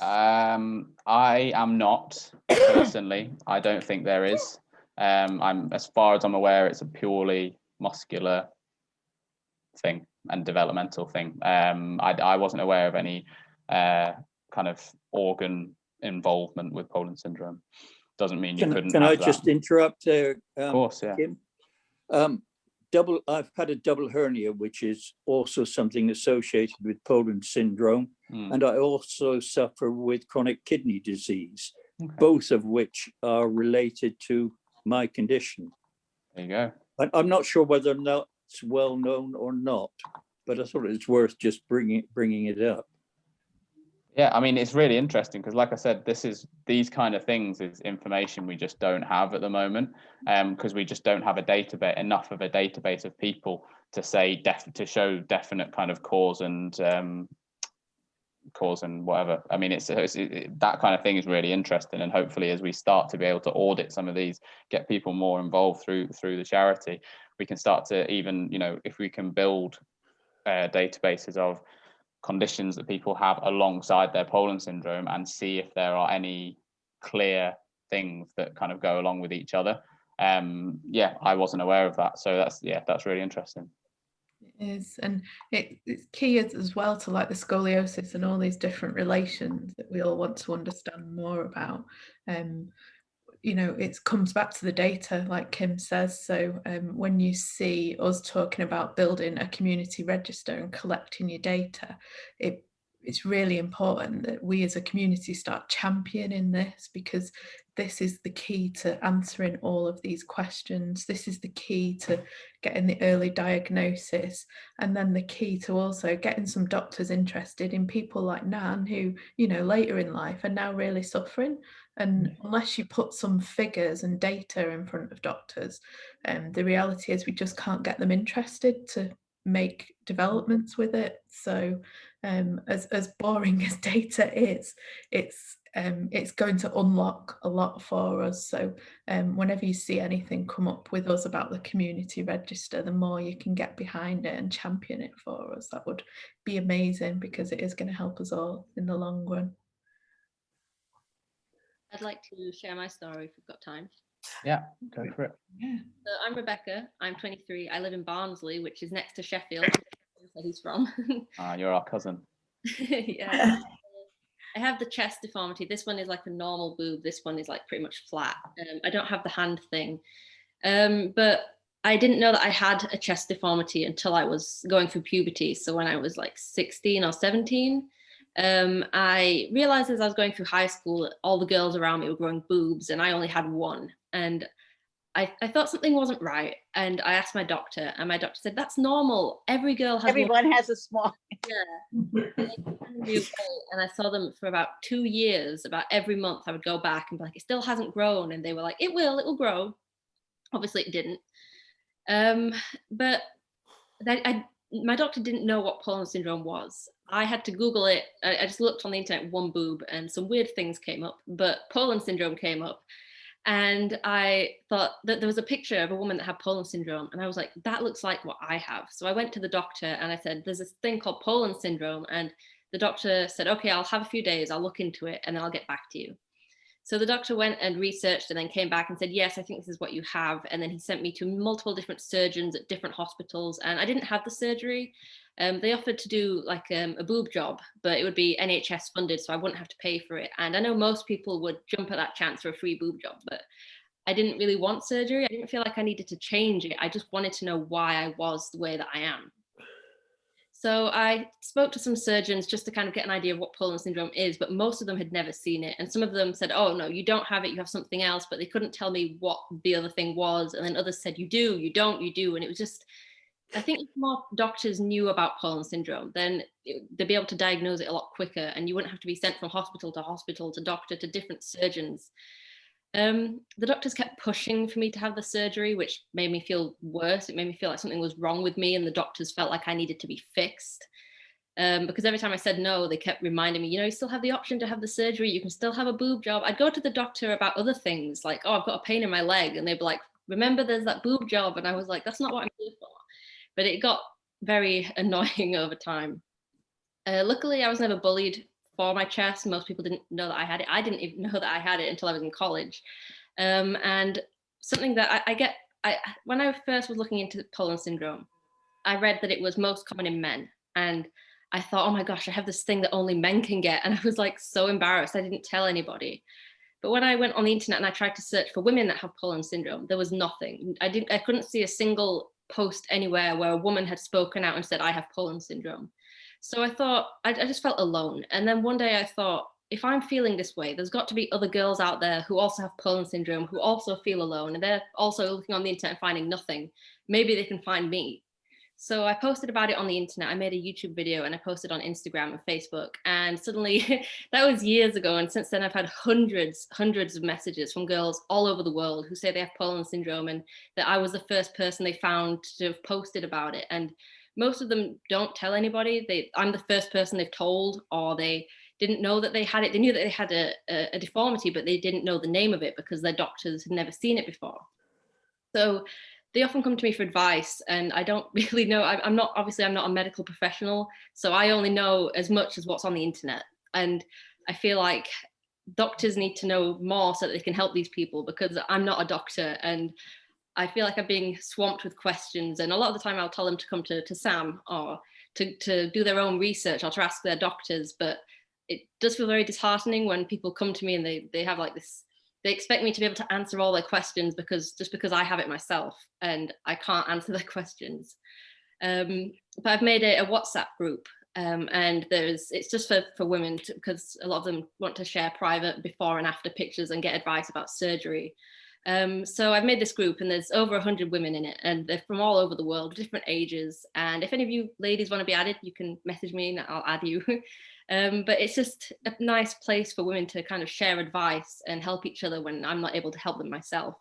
[SPEAKER 2] I am not personally. I don't think there is. As far as I'm aware, it's a purely muscular thing and developmental thing. I wasn't aware of any kind of organ involvement with Poland syndrome. Doesn't mean you couldn't.
[SPEAKER 4] Can I just interrupt there?
[SPEAKER 2] Of course, yeah.
[SPEAKER 4] Kim? I've had a double hernia, which is also something associated with Poland syndrome, and I also suffer with chronic kidney disease, both of which are related to my condition.
[SPEAKER 2] There you go.
[SPEAKER 4] I'm not sure whether or not it's well known or not, but I thought it's worth just bringing it up.
[SPEAKER 2] Yeah, I mean, it's really interesting because, like I said, these kind of things is information we just don't have at the moment, because we just don't have enough of a database of people to say to show definite kind of cause and whatever. I mean, that kind of thing is really interesting, and hopefully, as we start to be able to audit some of these, get people more involved through the charity, we can start to even, if we can build databases of conditions that people have alongside their Poland syndrome and see if there are any clear things that kind of go along with each other. I wasn't aware of that, so that's really interesting.
[SPEAKER 1] It is, and it's key as well to like the scoliosis and all these different relations that we all want to understand more about. It comes back to the data, like Kim says. So when you see us talking about building a community register and collecting your data, it's really important that we as a community start championing this, because this is the key to answering all of these questions. This is the key to getting the early diagnosis, and then the key to also getting some doctors interested in people like Nan, who, later in life are now really suffering. And unless you put some figures and data in front of doctors, the reality is we just can't get them interested to make developments with it. So as boring as data is, it's going to unlock a lot for us. So whenever you see anything come up with us about the community register, the more you can get behind it and champion it for us, that would be amazing, because it is going to help us all in the long run.
[SPEAKER 7] I'd like to share my story if we've got time.
[SPEAKER 2] Yeah, go for it.
[SPEAKER 1] Yeah.
[SPEAKER 7] So I'm Rebecca. I'm 23. I live in Barnsley, which is next to Sheffield. Where he's from.
[SPEAKER 2] You're our cousin.
[SPEAKER 7] Yeah. I have the chest deformity. This one is like a normal boob. This one is like pretty much flat. I don't have the hand thing. But I didn't know that I had a chest deformity until I was going through puberty. So when I was like 16 or 17, I realized as I was going through high school that all the girls around me were growing boobs and I only had one. And I thought something wasn't right. And I asked my doctor, and my doctor said, that's normal. Every girl has
[SPEAKER 3] Everyone has a small.
[SPEAKER 7] Yeah. And I saw them for about 2 years. About every month I would go back and be like, it still hasn't grown. And they were like, it will grow. Obviously it didn't. But my doctor didn't know what Poland syndrome was. I had to Google it. I just looked on the internet, one boob, and some weird things came up, but Poland syndrome came up. And I thought that there was a picture of a woman that had Poland syndrome. And I was like, that looks like what I have. So I went to the doctor and I said, there's this thing called Poland syndrome. And the doctor said, okay, I'll have a few days. I'll look into it and then I'll get back to you. So the doctor went and researched and then came back and said, yes, I think this is what you have. And then he sent me to multiple different surgeons at different hospitals. And I didn't have the surgery. They offered to do like a boob job, but it would be NHS funded, so I wouldn't have to pay for it. And I know most people would jump at that chance for a free boob job, but I didn't really want surgery. I didn't feel like I needed to change it. I just wanted to know why I was the way that I am. So I spoke to some surgeons just to kind of get an idea of what Poland syndrome is, but most of them had never seen it. And some of them said, oh, no, you don't have it, you have something else, but they couldn't tell me what the other thing was. And then others said, you do, you don't, you do. And it was just, I think if more doctors knew about Poland syndrome, then they'd be able to diagnose it a lot quicker and you wouldn't have to be sent from hospital to doctor to different surgeons. The doctors kept pushing for me to have the surgery, which made me feel worse. It made me feel like something was wrong with me and the doctors felt like I needed to be fixed. Because every time I said no, they kept reminding me, you know, you still have the option to have the surgery. You can still have a boob job. I'd go to the doctor about other things like, oh, I've got a pain in my leg. And they'd be like, remember, there's that boob job. And I was like, that's not what I'm here for. But it got very annoying over time. Luckily, I was never bullied for my chest. Most people didn't know that I had it. I didn't even know that I had it until I was in college. And something that when I first was looking into Poland syndrome, I read that it was most common in men. And I thought, oh my gosh, I have this thing that only men can get. And I was like so embarrassed. I didn't tell anybody. But when I went on the internet and I tried to search for women that have Poland syndrome, there was nothing. I couldn't see a single post anywhere where a woman had spoken out and said, I have Poland syndrome. So I thought, I just felt alone. And then one day I thought, if I'm feeling this way, there's got to be other girls out there who also have Poland syndrome, who also feel alone, and they're also looking on the internet and finding nothing. Maybe they can find me. So I posted about it on the internet. I made a YouTube video and I posted on Instagram and Facebook. And suddenly, that was years ago. And since then, I've had hundreds of messages from girls all over the world who say they have Poland syndrome and that I was the first person they found to have posted about it. And most of them don't tell anybody. I'm the first person they've told, or they didn't know that they had it. They knew that they had a deformity, but they didn't know the name of it because their doctors had never seen it before. So they often come to me for advice, and I don't really know. I'm not a medical professional, so I only know as much as what's on the internet. And I feel like doctors need to know more so that they can help these people, because I'm not a doctor and I feel like I'm being swamped with questions. And a lot of the time I'll tell them to come to Sam or to do their own research or to ask their doctors. But it does feel very disheartening when people come to me and they have like this, they expect me to be able to answer all their questions because I have it myself and I can't answer their questions. But I've made a WhatsApp group and it's just for women because a lot of them want to share private before and after pictures and get advice about surgery. So I've made this group and there's over 100 women in it and they're from all over the world, different ages. And if any of you ladies want to be added, you can message me and I'll add you. But it's just a nice place for women to kind of share advice and help each other when I'm not able to help them myself.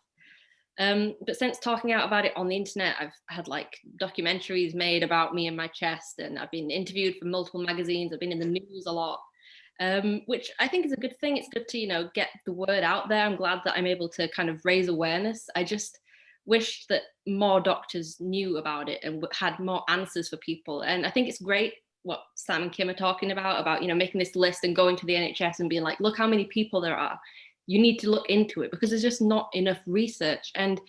[SPEAKER 7] But since talking out about it on the internet, I've had like documentaries made about me and my chest, and I've been interviewed for multiple magazines. I've been in the news a lot. Which I think is a good thing. It's good to, get the word out there. I'm glad that I'm able to kind of raise awareness. I just wish that more doctors knew about it and had more answers for people. And I think it's great what Sam and Kim are talking about, making this list and going to the NHS and being like, look how many people there are. You need to look into it because there's just not enough research. And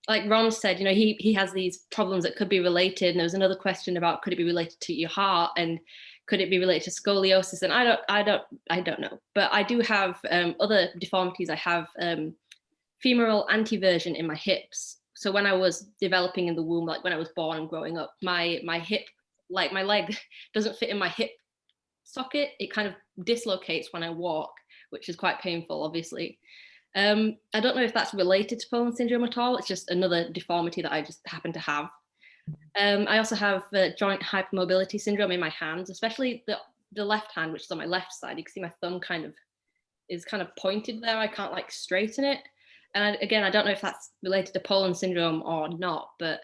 [SPEAKER 7] like Ron said, he has these problems that could be related. And there was another question about, could it be related to your heart? And could it be related to scoliosis? And I don't know. But I do have other deformities. I have femoral anteversion in my hips. So when I was developing in the womb, like when I was born and growing up, my hip, like my leg doesn't fit in my hip socket. It kind of dislocates when I walk, which is quite painful, obviously. I don't know if that's related to Poland syndrome at all. It's just another deformity that I just happen to have. I also have joint hypermobility syndrome in my hands, especially the left hand, which is on my left side. You can see my thumb is kind of pointed there. I can't like straighten it. And again, I don't know if that's related to Poland syndrome or not, but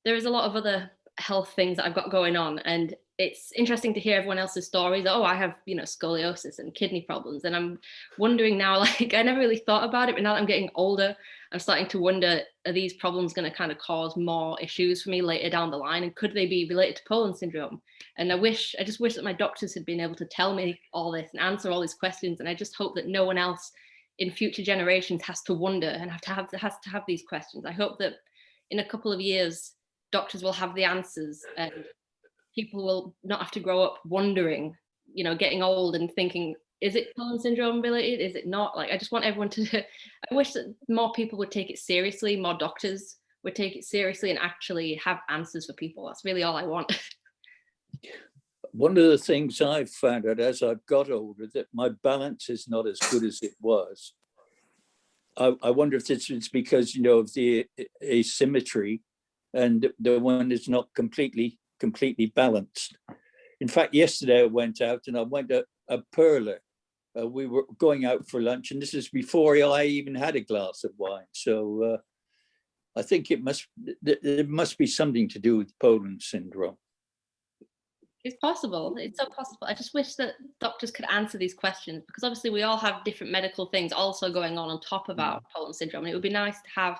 [SPEAKER 7] there is a lot of other health things that I've got going on. And it's interesting to hear everyone else's stories. Oh, I have, scoliosis and kidney problems. And I'm wondering now, like, I never really thought about it, but now that I'm getting older, I'm starting to wonder, are these problems going to kind of cause more issues for me later down the line? And could they be related to Poland syndrome? And I just wish that my doctors had been able to tell me all this and answer all these questions. And I just hope that no one else in future generations has to wonder and has to have these questions. I hope that in a couple of years, doctors will have the answers and people will not have to grow up wondering, getting old and thinking, is it Poland syndrome related? Is it not? Like, I just want everyone to, I wish that more people would take it seriously, more doctors would take it seriously and actually have answers for people. That's really all I want.
[SPEAKER 4] One of the things I've found out as I've got older, that my balance is not as good as it was. I wonder if it's because, of the asymmetry, and the one is not completely balanced. In fact, yesterday I went out and I went to a Perla. We were going out for lunch, and this is before I even had a glass of wine. So I think it must be something to do with Poland syndrome.
[SPEAKER 7] It's possible. It's so possible. I just wish that doctors could answer these questions, because obviously we all have different medical things also going on top of our Poland syndrome. And it would be nice to have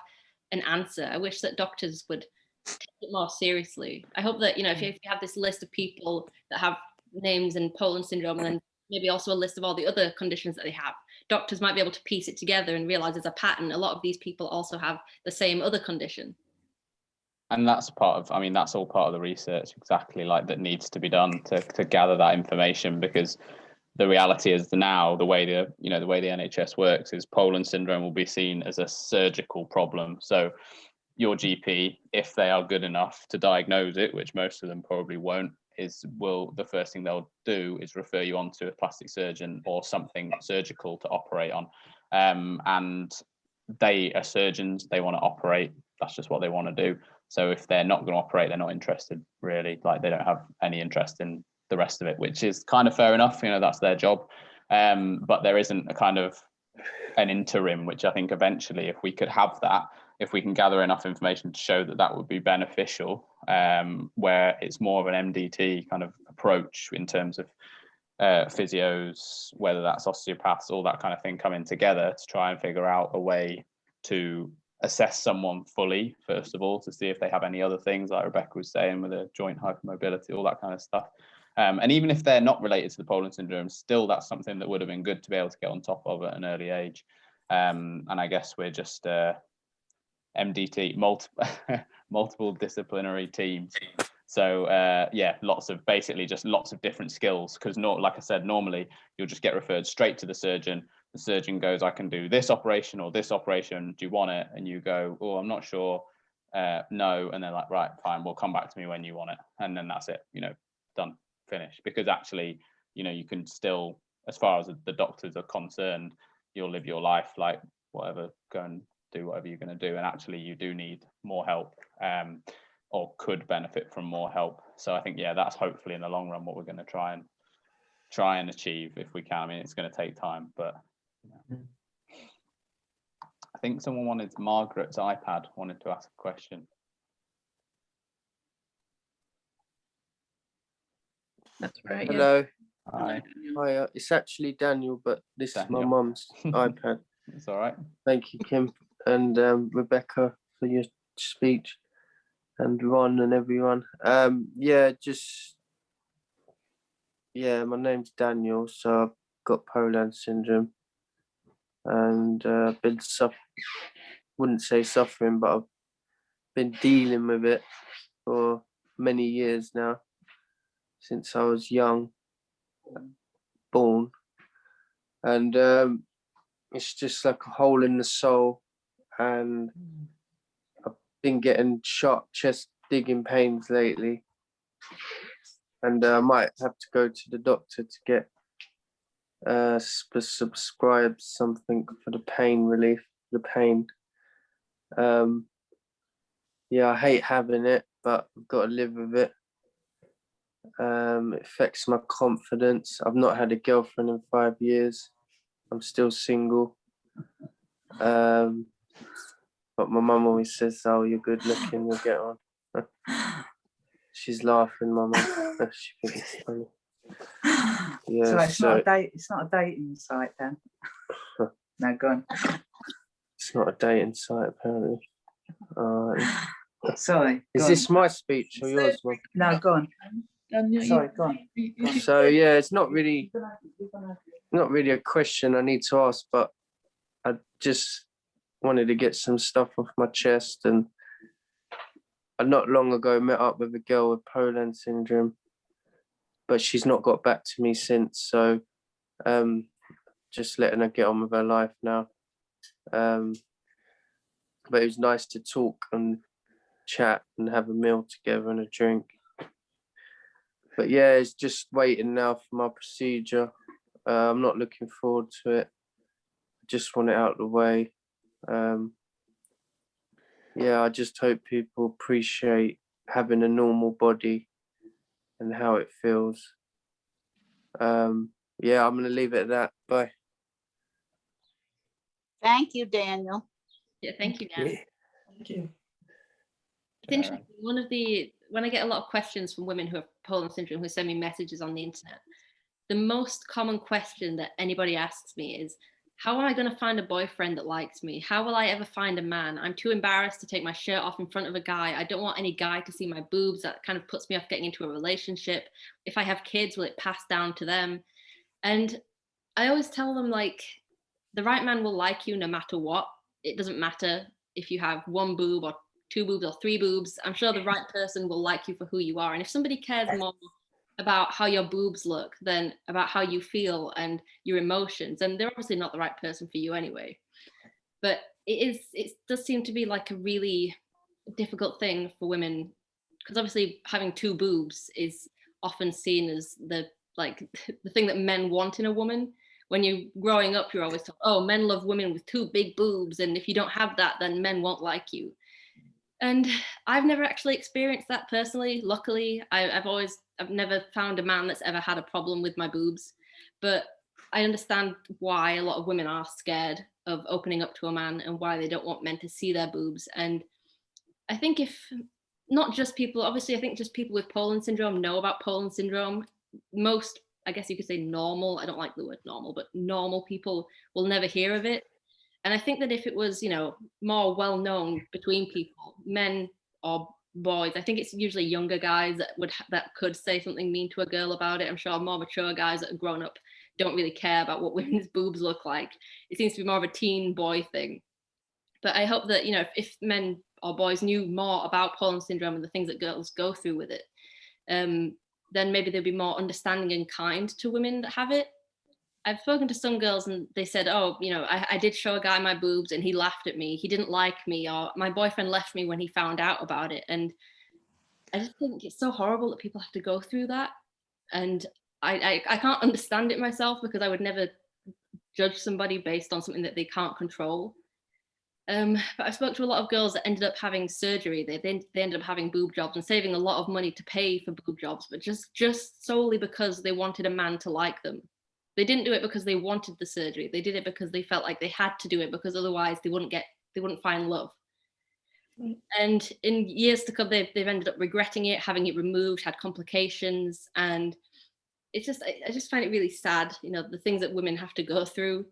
[SPEAKER 7] an answer. I wish that doctors would take it more seriously. I hope that, if you have this list of people that have names in Poland syndrome, and then maybe also a list of all the other conditions that they have, doctors might be able to piece it together and realize there's a pattern. A lot of these people also have the same other condition.
[SPEAKER 2] And that's that's all part of the research, exactly, like, that needs to be done to gather that information, because the reality is now the way the NHS works is Poland syndrome will be seen as a surgical problem. So your GP, if they are good enough to diagnose it, which most of them probably won't, the first thing they'll do is refer you on to a plastic surgeon or something surgical to operate on. And they are surgeons, they want to operate. That's just what they want to do. So if they're not going to operate, they're not interested, really. Like, they don't have any interest in the rest of it, which is kind of fair enough. That's their job. But there isn't a kind of an interim, which I think eventually, if we could have that, if we can gather enough information to show that would be beneficial, where it's more of an MDT kind of approach in terms of physios, whether that's osteopaths, all that kind of thing coming together to try and figure out a way to assess someone fully, first of all, to see if they have any other things, like Rebecca was saying, with a joint hypermobility, all that kind of stuff. And even if they're not related to the Poland syndrome, still that's something that would have been good to be able to get on top of at an early age. And I guess we're just MDT, multiple disciplinary teams. So lots of different skills, because like I said, normally you'll just get referred straight to the surgeon. The surgeon goes, I can do this operation or this operation. Do you want it? And you go, oh, I'm not sure. No. And they're like, right, fine. We'll come back to me when you want it. And then that's it, done, finished. Because actually, you can still, as far as the doctors are concerned, you'll live your life like whatever, go and do whatever you're going to do. And actually you do need more help, or could benefit from more help. So I think, that's hopefully in the long run what we're going to try and achieve if we can. I mean, it's going to take time, but I think Margaret's iPad wanted to ask a question.
[SPEAKER 1] That's right.
[SPEAKER 8] Hello.
[SPEAKER 2] Hi.
[SPEAKER 8] Hi. It's actually Daniel, but this is my mum's iPad.
[SPEAKER 2] It's all right.
[SPEAKER 8] Thank you, Kim and Rebecca, for your speech, and Ron and everyone. My name's Daniel. So I've got Poland syndrome, and been wouldn't say suffering, but I've been dealing with it for many years now, since I was young. born, and it's just like a hole in the soul, and I've been getting sharp chest digging pains lately, and I might have to go to the doctor to get prescribed something for the pain relief, the pain. Yeah, I hate having it, but I've got to live with it. It affects my confidence. I've not had a girlfriend in 5 years. I'm still single. But my mum always says, "Oh, you're good looking, you'll get on." She's laughing, my mum. She thinks it's funny. Yeah,
[SPEAKER 9] so it's not a dating site then. No, go on.
[SPEAKER 8] It's not a dating site, apparently.
[SPEAKER 9] Sorry.
[SPEAKER 8] Is this my speech or yours, Mum?
[SPEAKER 9] No, go on. Sorry, go on.
[SPEAKER 8] So yeah, it's not really a question I need to ask, but I just wanted to get some stuff off my chest. And I not long ago met up with a girl with Poland syndrome, but she's not got back to me since. So just letting her get on with her life now. But it was nice to talk and chat and have a meal together and a drink. But yeah, it's just waiting now for my procedure. I'm not looking forward to it. I just want it out of the way. Yeah, I just hope people appreciate having a normal body and how it feels. Yeah, I'm going to leave it at that. Bye.
[SPEAKER 3] Thank you, Daniel.
[SPEAKER 7] Yeah, thank you, Dan.
[SPEAKER 5] Thank you.
[SPEAKER 7] It's interesting. When I get a lot of questions from women who have Poland syndrome who send me messages on the internet, the most common question that anybody asks me is, how am I going to find a boyfriend that likes me? How will I ever find a man? I'm too embarrassed to take my shirt off in front of a guy. I don't want any guy to see my boobs. That kind of puts me off getting into a relationship. If I have kids, will it pass down to them? And I always tell them, like, the right man will like you no matter what. It doesn't matter if you have one boob or two boobs or three boobs. I'm sure the right person will like you for who you are. And if somebody cares more about how your boobs look than about how you feel and your emotions, and they're obviously not the right person for you anyway. But it does seem to be like a really difficult thing for women, because obviously having two boobs is often seen as the thing that men want in a woman. When you're growing up, you're always told, oh, men love women with two big boobs, and if you don't have that, then men won't like you. And I've never actually experienced that personally. Luckily, I've never found a man that's ever had a problem with my boobs. But I understand why a lot of women are scared of opening up to a man and why they don't want men to see their boobs. And I think not just people, obviously, I think just people with Poland syndrome know about Poland syndrome. Most, I guess you could say normal, I don't like the word normal, but normal people will never hear of it. And I think that if it was, more well known between people, men or boys, I think it's usually younger guys that could say something mean to a girl about it. I'm sure more mature guys that are grown up don't really care about what women's boobs look like. It seems to be more of a teen boy thing. But I hope that, if men or boys knew more about Poland syndrome and the things that girls go through with it, then maybe they'd be more understanding and kind to women that have it. I've spoken to some girls and they said, oh, I did show a guy my boobs and he laughed at me. He didn't like me, or my boyfriend left me when he found out about it. And I just think it's so horrible that people have to go through that. And I can't understand it myself, because I would never judge somebody based on something that they can't control. But I spoke to a lot of girls that ended up having surgery. They ended up having boob jobs and saving a lot of money to pay for boob jobs, but just solely because they wanted a man to like them. They didn't do it because they wanted the surgery. They did it because they felt like they had to do it, because otherwise they wouldn't find love. And in years to come, they've ended up regretting it, having it removed, had complications. And I just find it really sad, the things that women have to go through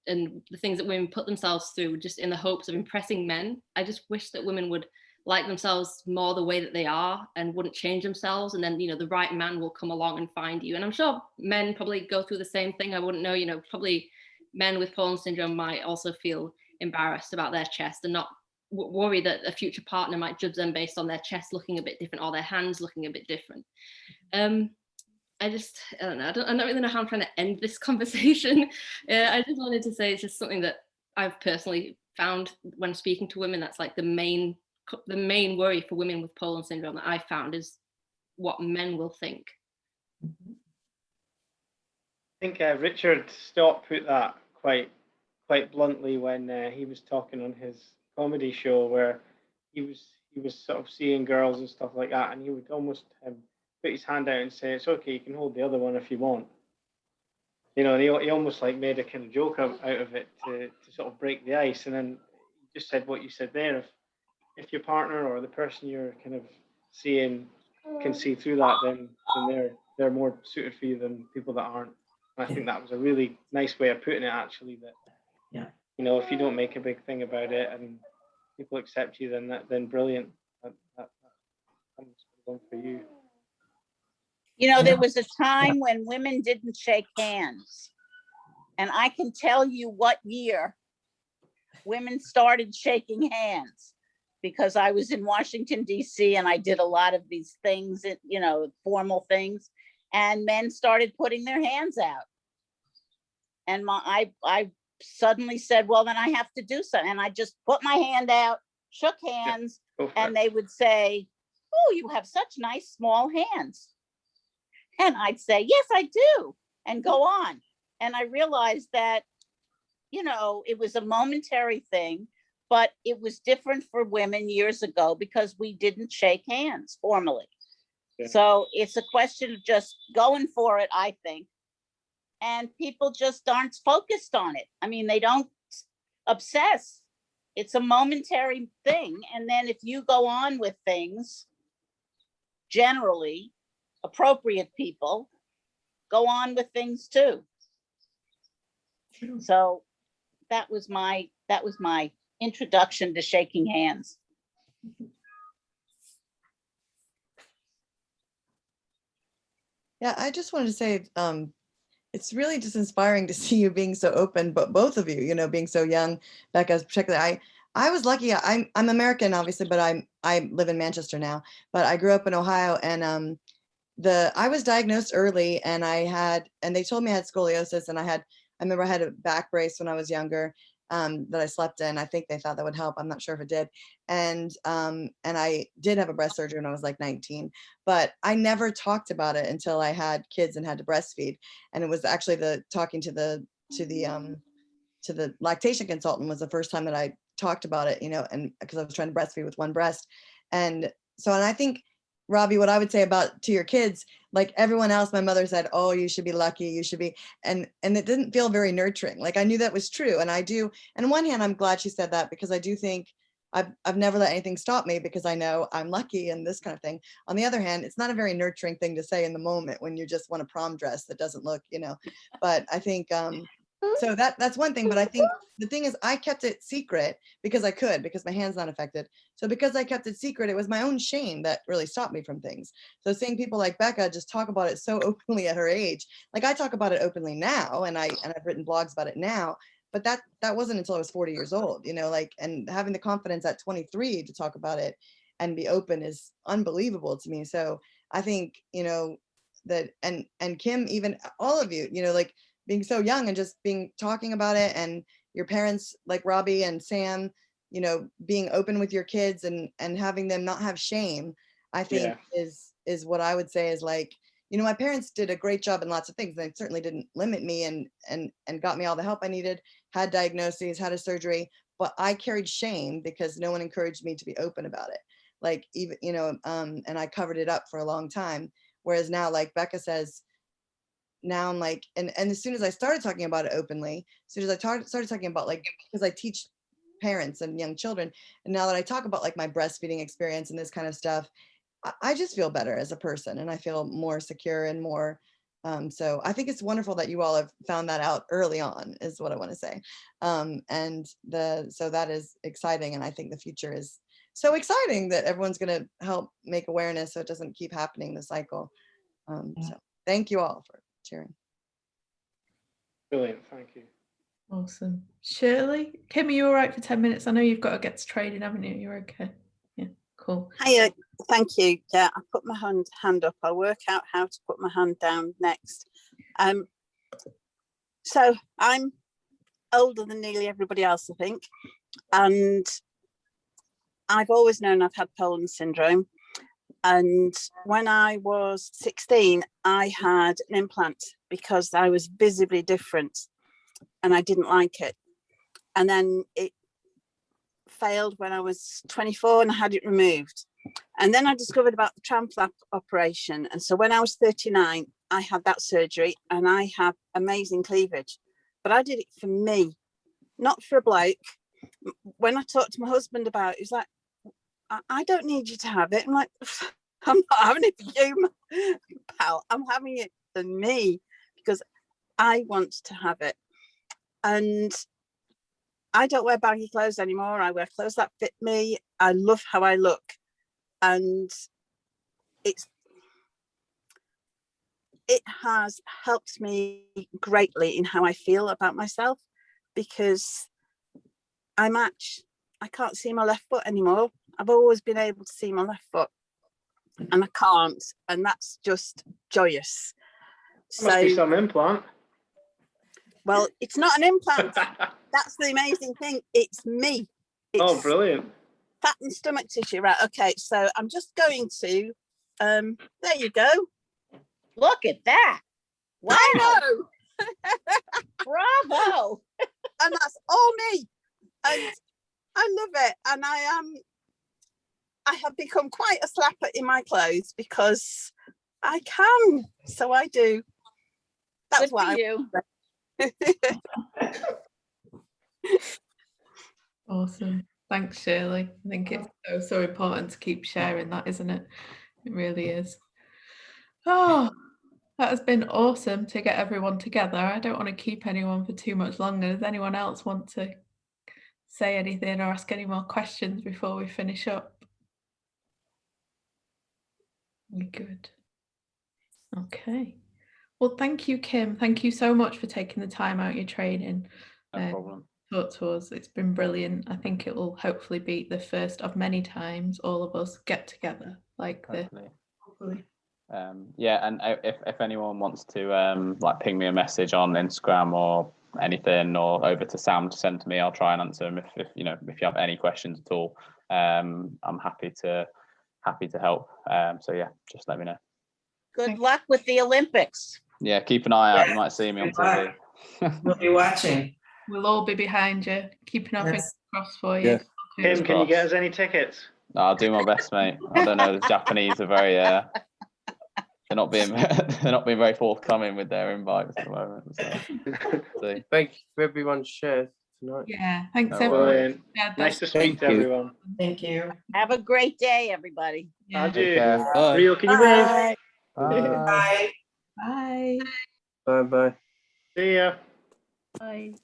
[SPEAKER 7] and the things that women put themselves through just in the hopes of impressing men. I just wish that women would like themselves more the way that they are and wouldn't change themselves, and then the right man will come along and find you. And I'm sure men probably go through the same thing. I wouldn't know, probably men with Poland syndrome might also feel embarrassed about their chest and not worry that a future partner might judge them based on their chest looking a bit different or their hands looking a bit different. I don't know. I don't really know how I'm trying to end this conversation. I just wanted to say it's just something that I've personally found when speaking to women. That's like the main worry for women with Poland syndrome that I found is what men will think.
[SPEAKER 6] I think Richard Stott put that quite bluntly when he was talking on his comedy show, where he was sort of seeing girls and stuff like that, and he would almost put his hand out and say, "It's okay, you can hold the other one if you want." You know, and he almost like made a kind of joke out of it to sort of break the ice. And then he just said what you said there. If your partner or the person you're kind of seeing can see through that, then they're more suited for you than people that aren't. And I think that was a really nice way of putting it, actually, that,
[SPEAKER 5] yeah,
[SPEAKER 6] you know, if you don't make a big thing about it and people accept you, then brilliant. That's one for you.
[SPEAKER 3] You know, there was a time when women didn't shake hands. And I can tell you what year women started shaking hands, because I was in Washington, D.C., and I did a lot of these things, you know, formal things, and men started putting their hands out. And I suddenly said, well, then I have to do something. And I just put my hand out, shook hands, and they would say, oh, you have such nice small hands. And I'd say, yes, I do, and go on. And I realized that, you know, it was a momentary thing, but it was different for women years ago because we didn't shake hands formally. Yeah. So it's a question of just going for it, I think. And people just aren't focused on it. I mean, they don't obsess. It's a momentary thing. And then if you go on with things, generally, appropriate people go on with things too. So that was my introduction to shaking hands.
[SPEAKER 10] Yeah, I just wanted to say it's really just inspiring to see you being so open, but both of you, you know, being so young. Becca, particularly, I was lucky. I'm American, obviously, but I live in Manchester now. But I grew up in Ohio, and I was diagnosed early, and they told me I had scoliosis, and I remember I had a back brace when I was younger that I slept in. I think they thought that would help. I'm not sure if it did. And I did have a breast surgery when I was like 19, but I never talked about it until I had kids and had to breastfeed. And it was actually talking to the lactation consultant was the first time that I talked about it, you know, and because I was trying to breastfeed with one breast. And I think, Robbie, what I would say to your kids, like everyone else, my mother said, oh, you should be lucky, you should be, and it didn't feel very nurturing. Like I knew that was true. And I do, and on one hand, I'm glad she said that, because I do think I've never let anything stop me, because I know I'm lucky and this kind of thing. On the other hand, it's not a very nurturing thing to say in the moment when you just want a prom dress that doesn't look, you know, but I think, so that's one thing. But I think the thing is, I kept it secret because my hand's not affected. So because I kept it secret, it was my own shame that really stopped me from things. So seeing people like Becca just talk about it so openly at her age, like I talk about it openly now, and I've written blogs about it now, but that wasn't until I was 40 years old, you know, like, and having the confidence at 23 to talk about it and be open is unbelievable to me. So I think, you know, that, and Kim, even all of you, you know, like, being so young and just talking about it, and your parents like Robbie and Sam, you know, being open with your kids and having them not have shame, I think is what I would say is like, you know, my parents did a great job in lots of things. They certainly didn't limit me and got me all the help I needed, had diagnoses, had a surgery, but I carried shame because no one encouraged me to be open about it. Like even, you know, and I covered it up for a long time. Whereas now, like Becca says, now I'm like, and as soon as I started talking about it openly, as soon as I started talking about, like, because I teach parents and young children, and now that I talk about like my breastfeeding experience and this kind of stuff, I just feel better as a person, and I feel more secure and more, so I think it's wonderful that you all have found that out early on, is what I want to say. So that is exciting, and I think the future is so exciting that everyone's going to help make awareness so it doesn't keep happening, the cycle. So thank you all for sharing.
[SPEAKER 6] Brilliant, thank you.
[SPEAKER 1] Awesome. Shirley, Kim, are you all right for 10 minutes? I know you've got to get to training, haven't you? You're okay. Yeah, Cool.
[SPEAKER 11] Hiya, thank you. Yeah, I put my hand up. I'll work out how to put my hand down next. So I'm older than nearly everybody else, I think. And I've always known I've had Poland syndrome. And when I was 16, I had an implant because I was visibly different and I didn't like it. And then it failed when I was 24 and I had it removed. And then I discovered about the tram flap operation. And so when I was 39, I had that surgery and I have amazing cleavage. But I did it for me, not for a bloke. When I talked to my husband about it, he's like, I don't need you to have it. I'm like, I'm not having it for you, pal. I'm having it for me because I want to have it. And I don't wear baggy clothes anymore. I wear clothes that fit me. I love how I look. And it has helped me greatly in how I feel about myself because I can't see my left foot anymore. I've always been able to see my left foot and I can't, and that's just joyous.
[SPEAKER 6] Must be some implant.
[SPEAKER 11] Well, it's not an implant. That's the amazing thing. It's me.
[SPEAKER 6] Oh, brilliant.
[SPEAKER 11] Fat and stomach tissue. Right. Okay. So I'm just going to, there you go.
[SPEAKER 3] Look at that. Wow.
[SPEAKER 11] I know.
[SPEAKER 3] Bravo.
[SPEAKER 11] And that's all me. And I love it. And I have become quite a slapper in my clothes because I can. So I do. That's why
[SPEAKER 3] you.
[SPEAKER 1] Awesome. Thanks, Shirley. I think it's so important to keep sharing that, isn't it? It really is. Oh, that has been awesome to get everyone together. I don't want to keep anyone for too much longer. Does anyone else want to say anything or ask any more questions before we finish up? We're good. Okay. Well, thank you, Kim. Thank you so much for taking the time out of your training.
[SPEAKER 2] No problem.
[SPEAKER 1] Talk to us. It's been brilliant. I think it will hopefully be the first of many times all of us get together like this. Hopefully.
[SPEAKER 2] Yeah, and if anyone wants to like ping me a message on Instagram or anything, or over to Sam to send to me, I'll try and answer them if you have any questions at all. I'm happy to help. So yeah, just let me know.
[SPEAKER 3] Good luck with the Olympics.
[SPEAKER 2] Yeah, keep an eye out. You might see me on TV.
[SPEAKER 5] We'll be watching.
[SPEAKER 1] We'll all be behind you, keeping our fingers crossed for you.
[SPEAKER 4] Yeah.
[SPEAKER 6] Kim, can you get us any tickets?
[SPEAKER 2] I'll do my best, mate. I don't know. The Japanese are very they're not being very forthcoming with their invites at the moment. So.
[SPEAKER 8] Thank you for everyone's share tonight.
[SPEAKER 1] Yeah, thanks
[SPEAKER 2] No
[SPEAKER 1] everyone.
[SPEAKER 6] Brilliant.
[SPEAKER 1] Yeah,
[SPEAKER 6] Nice to speak to everyone.
[SPEAKER 5] Thank you.
[SPEAKER 3] Have a great day, everybody.
[SPEAKER 1] Yeah.
[SPEAKER 6] Adieu. Rio, can you wave?
[SPEAKER 5] Bye.
[SPEAKER 1] Bye.
[SPEAKER 8] Bye bye.
[SPEAKER 6] See ya.
[SPEAKER 1] Bye.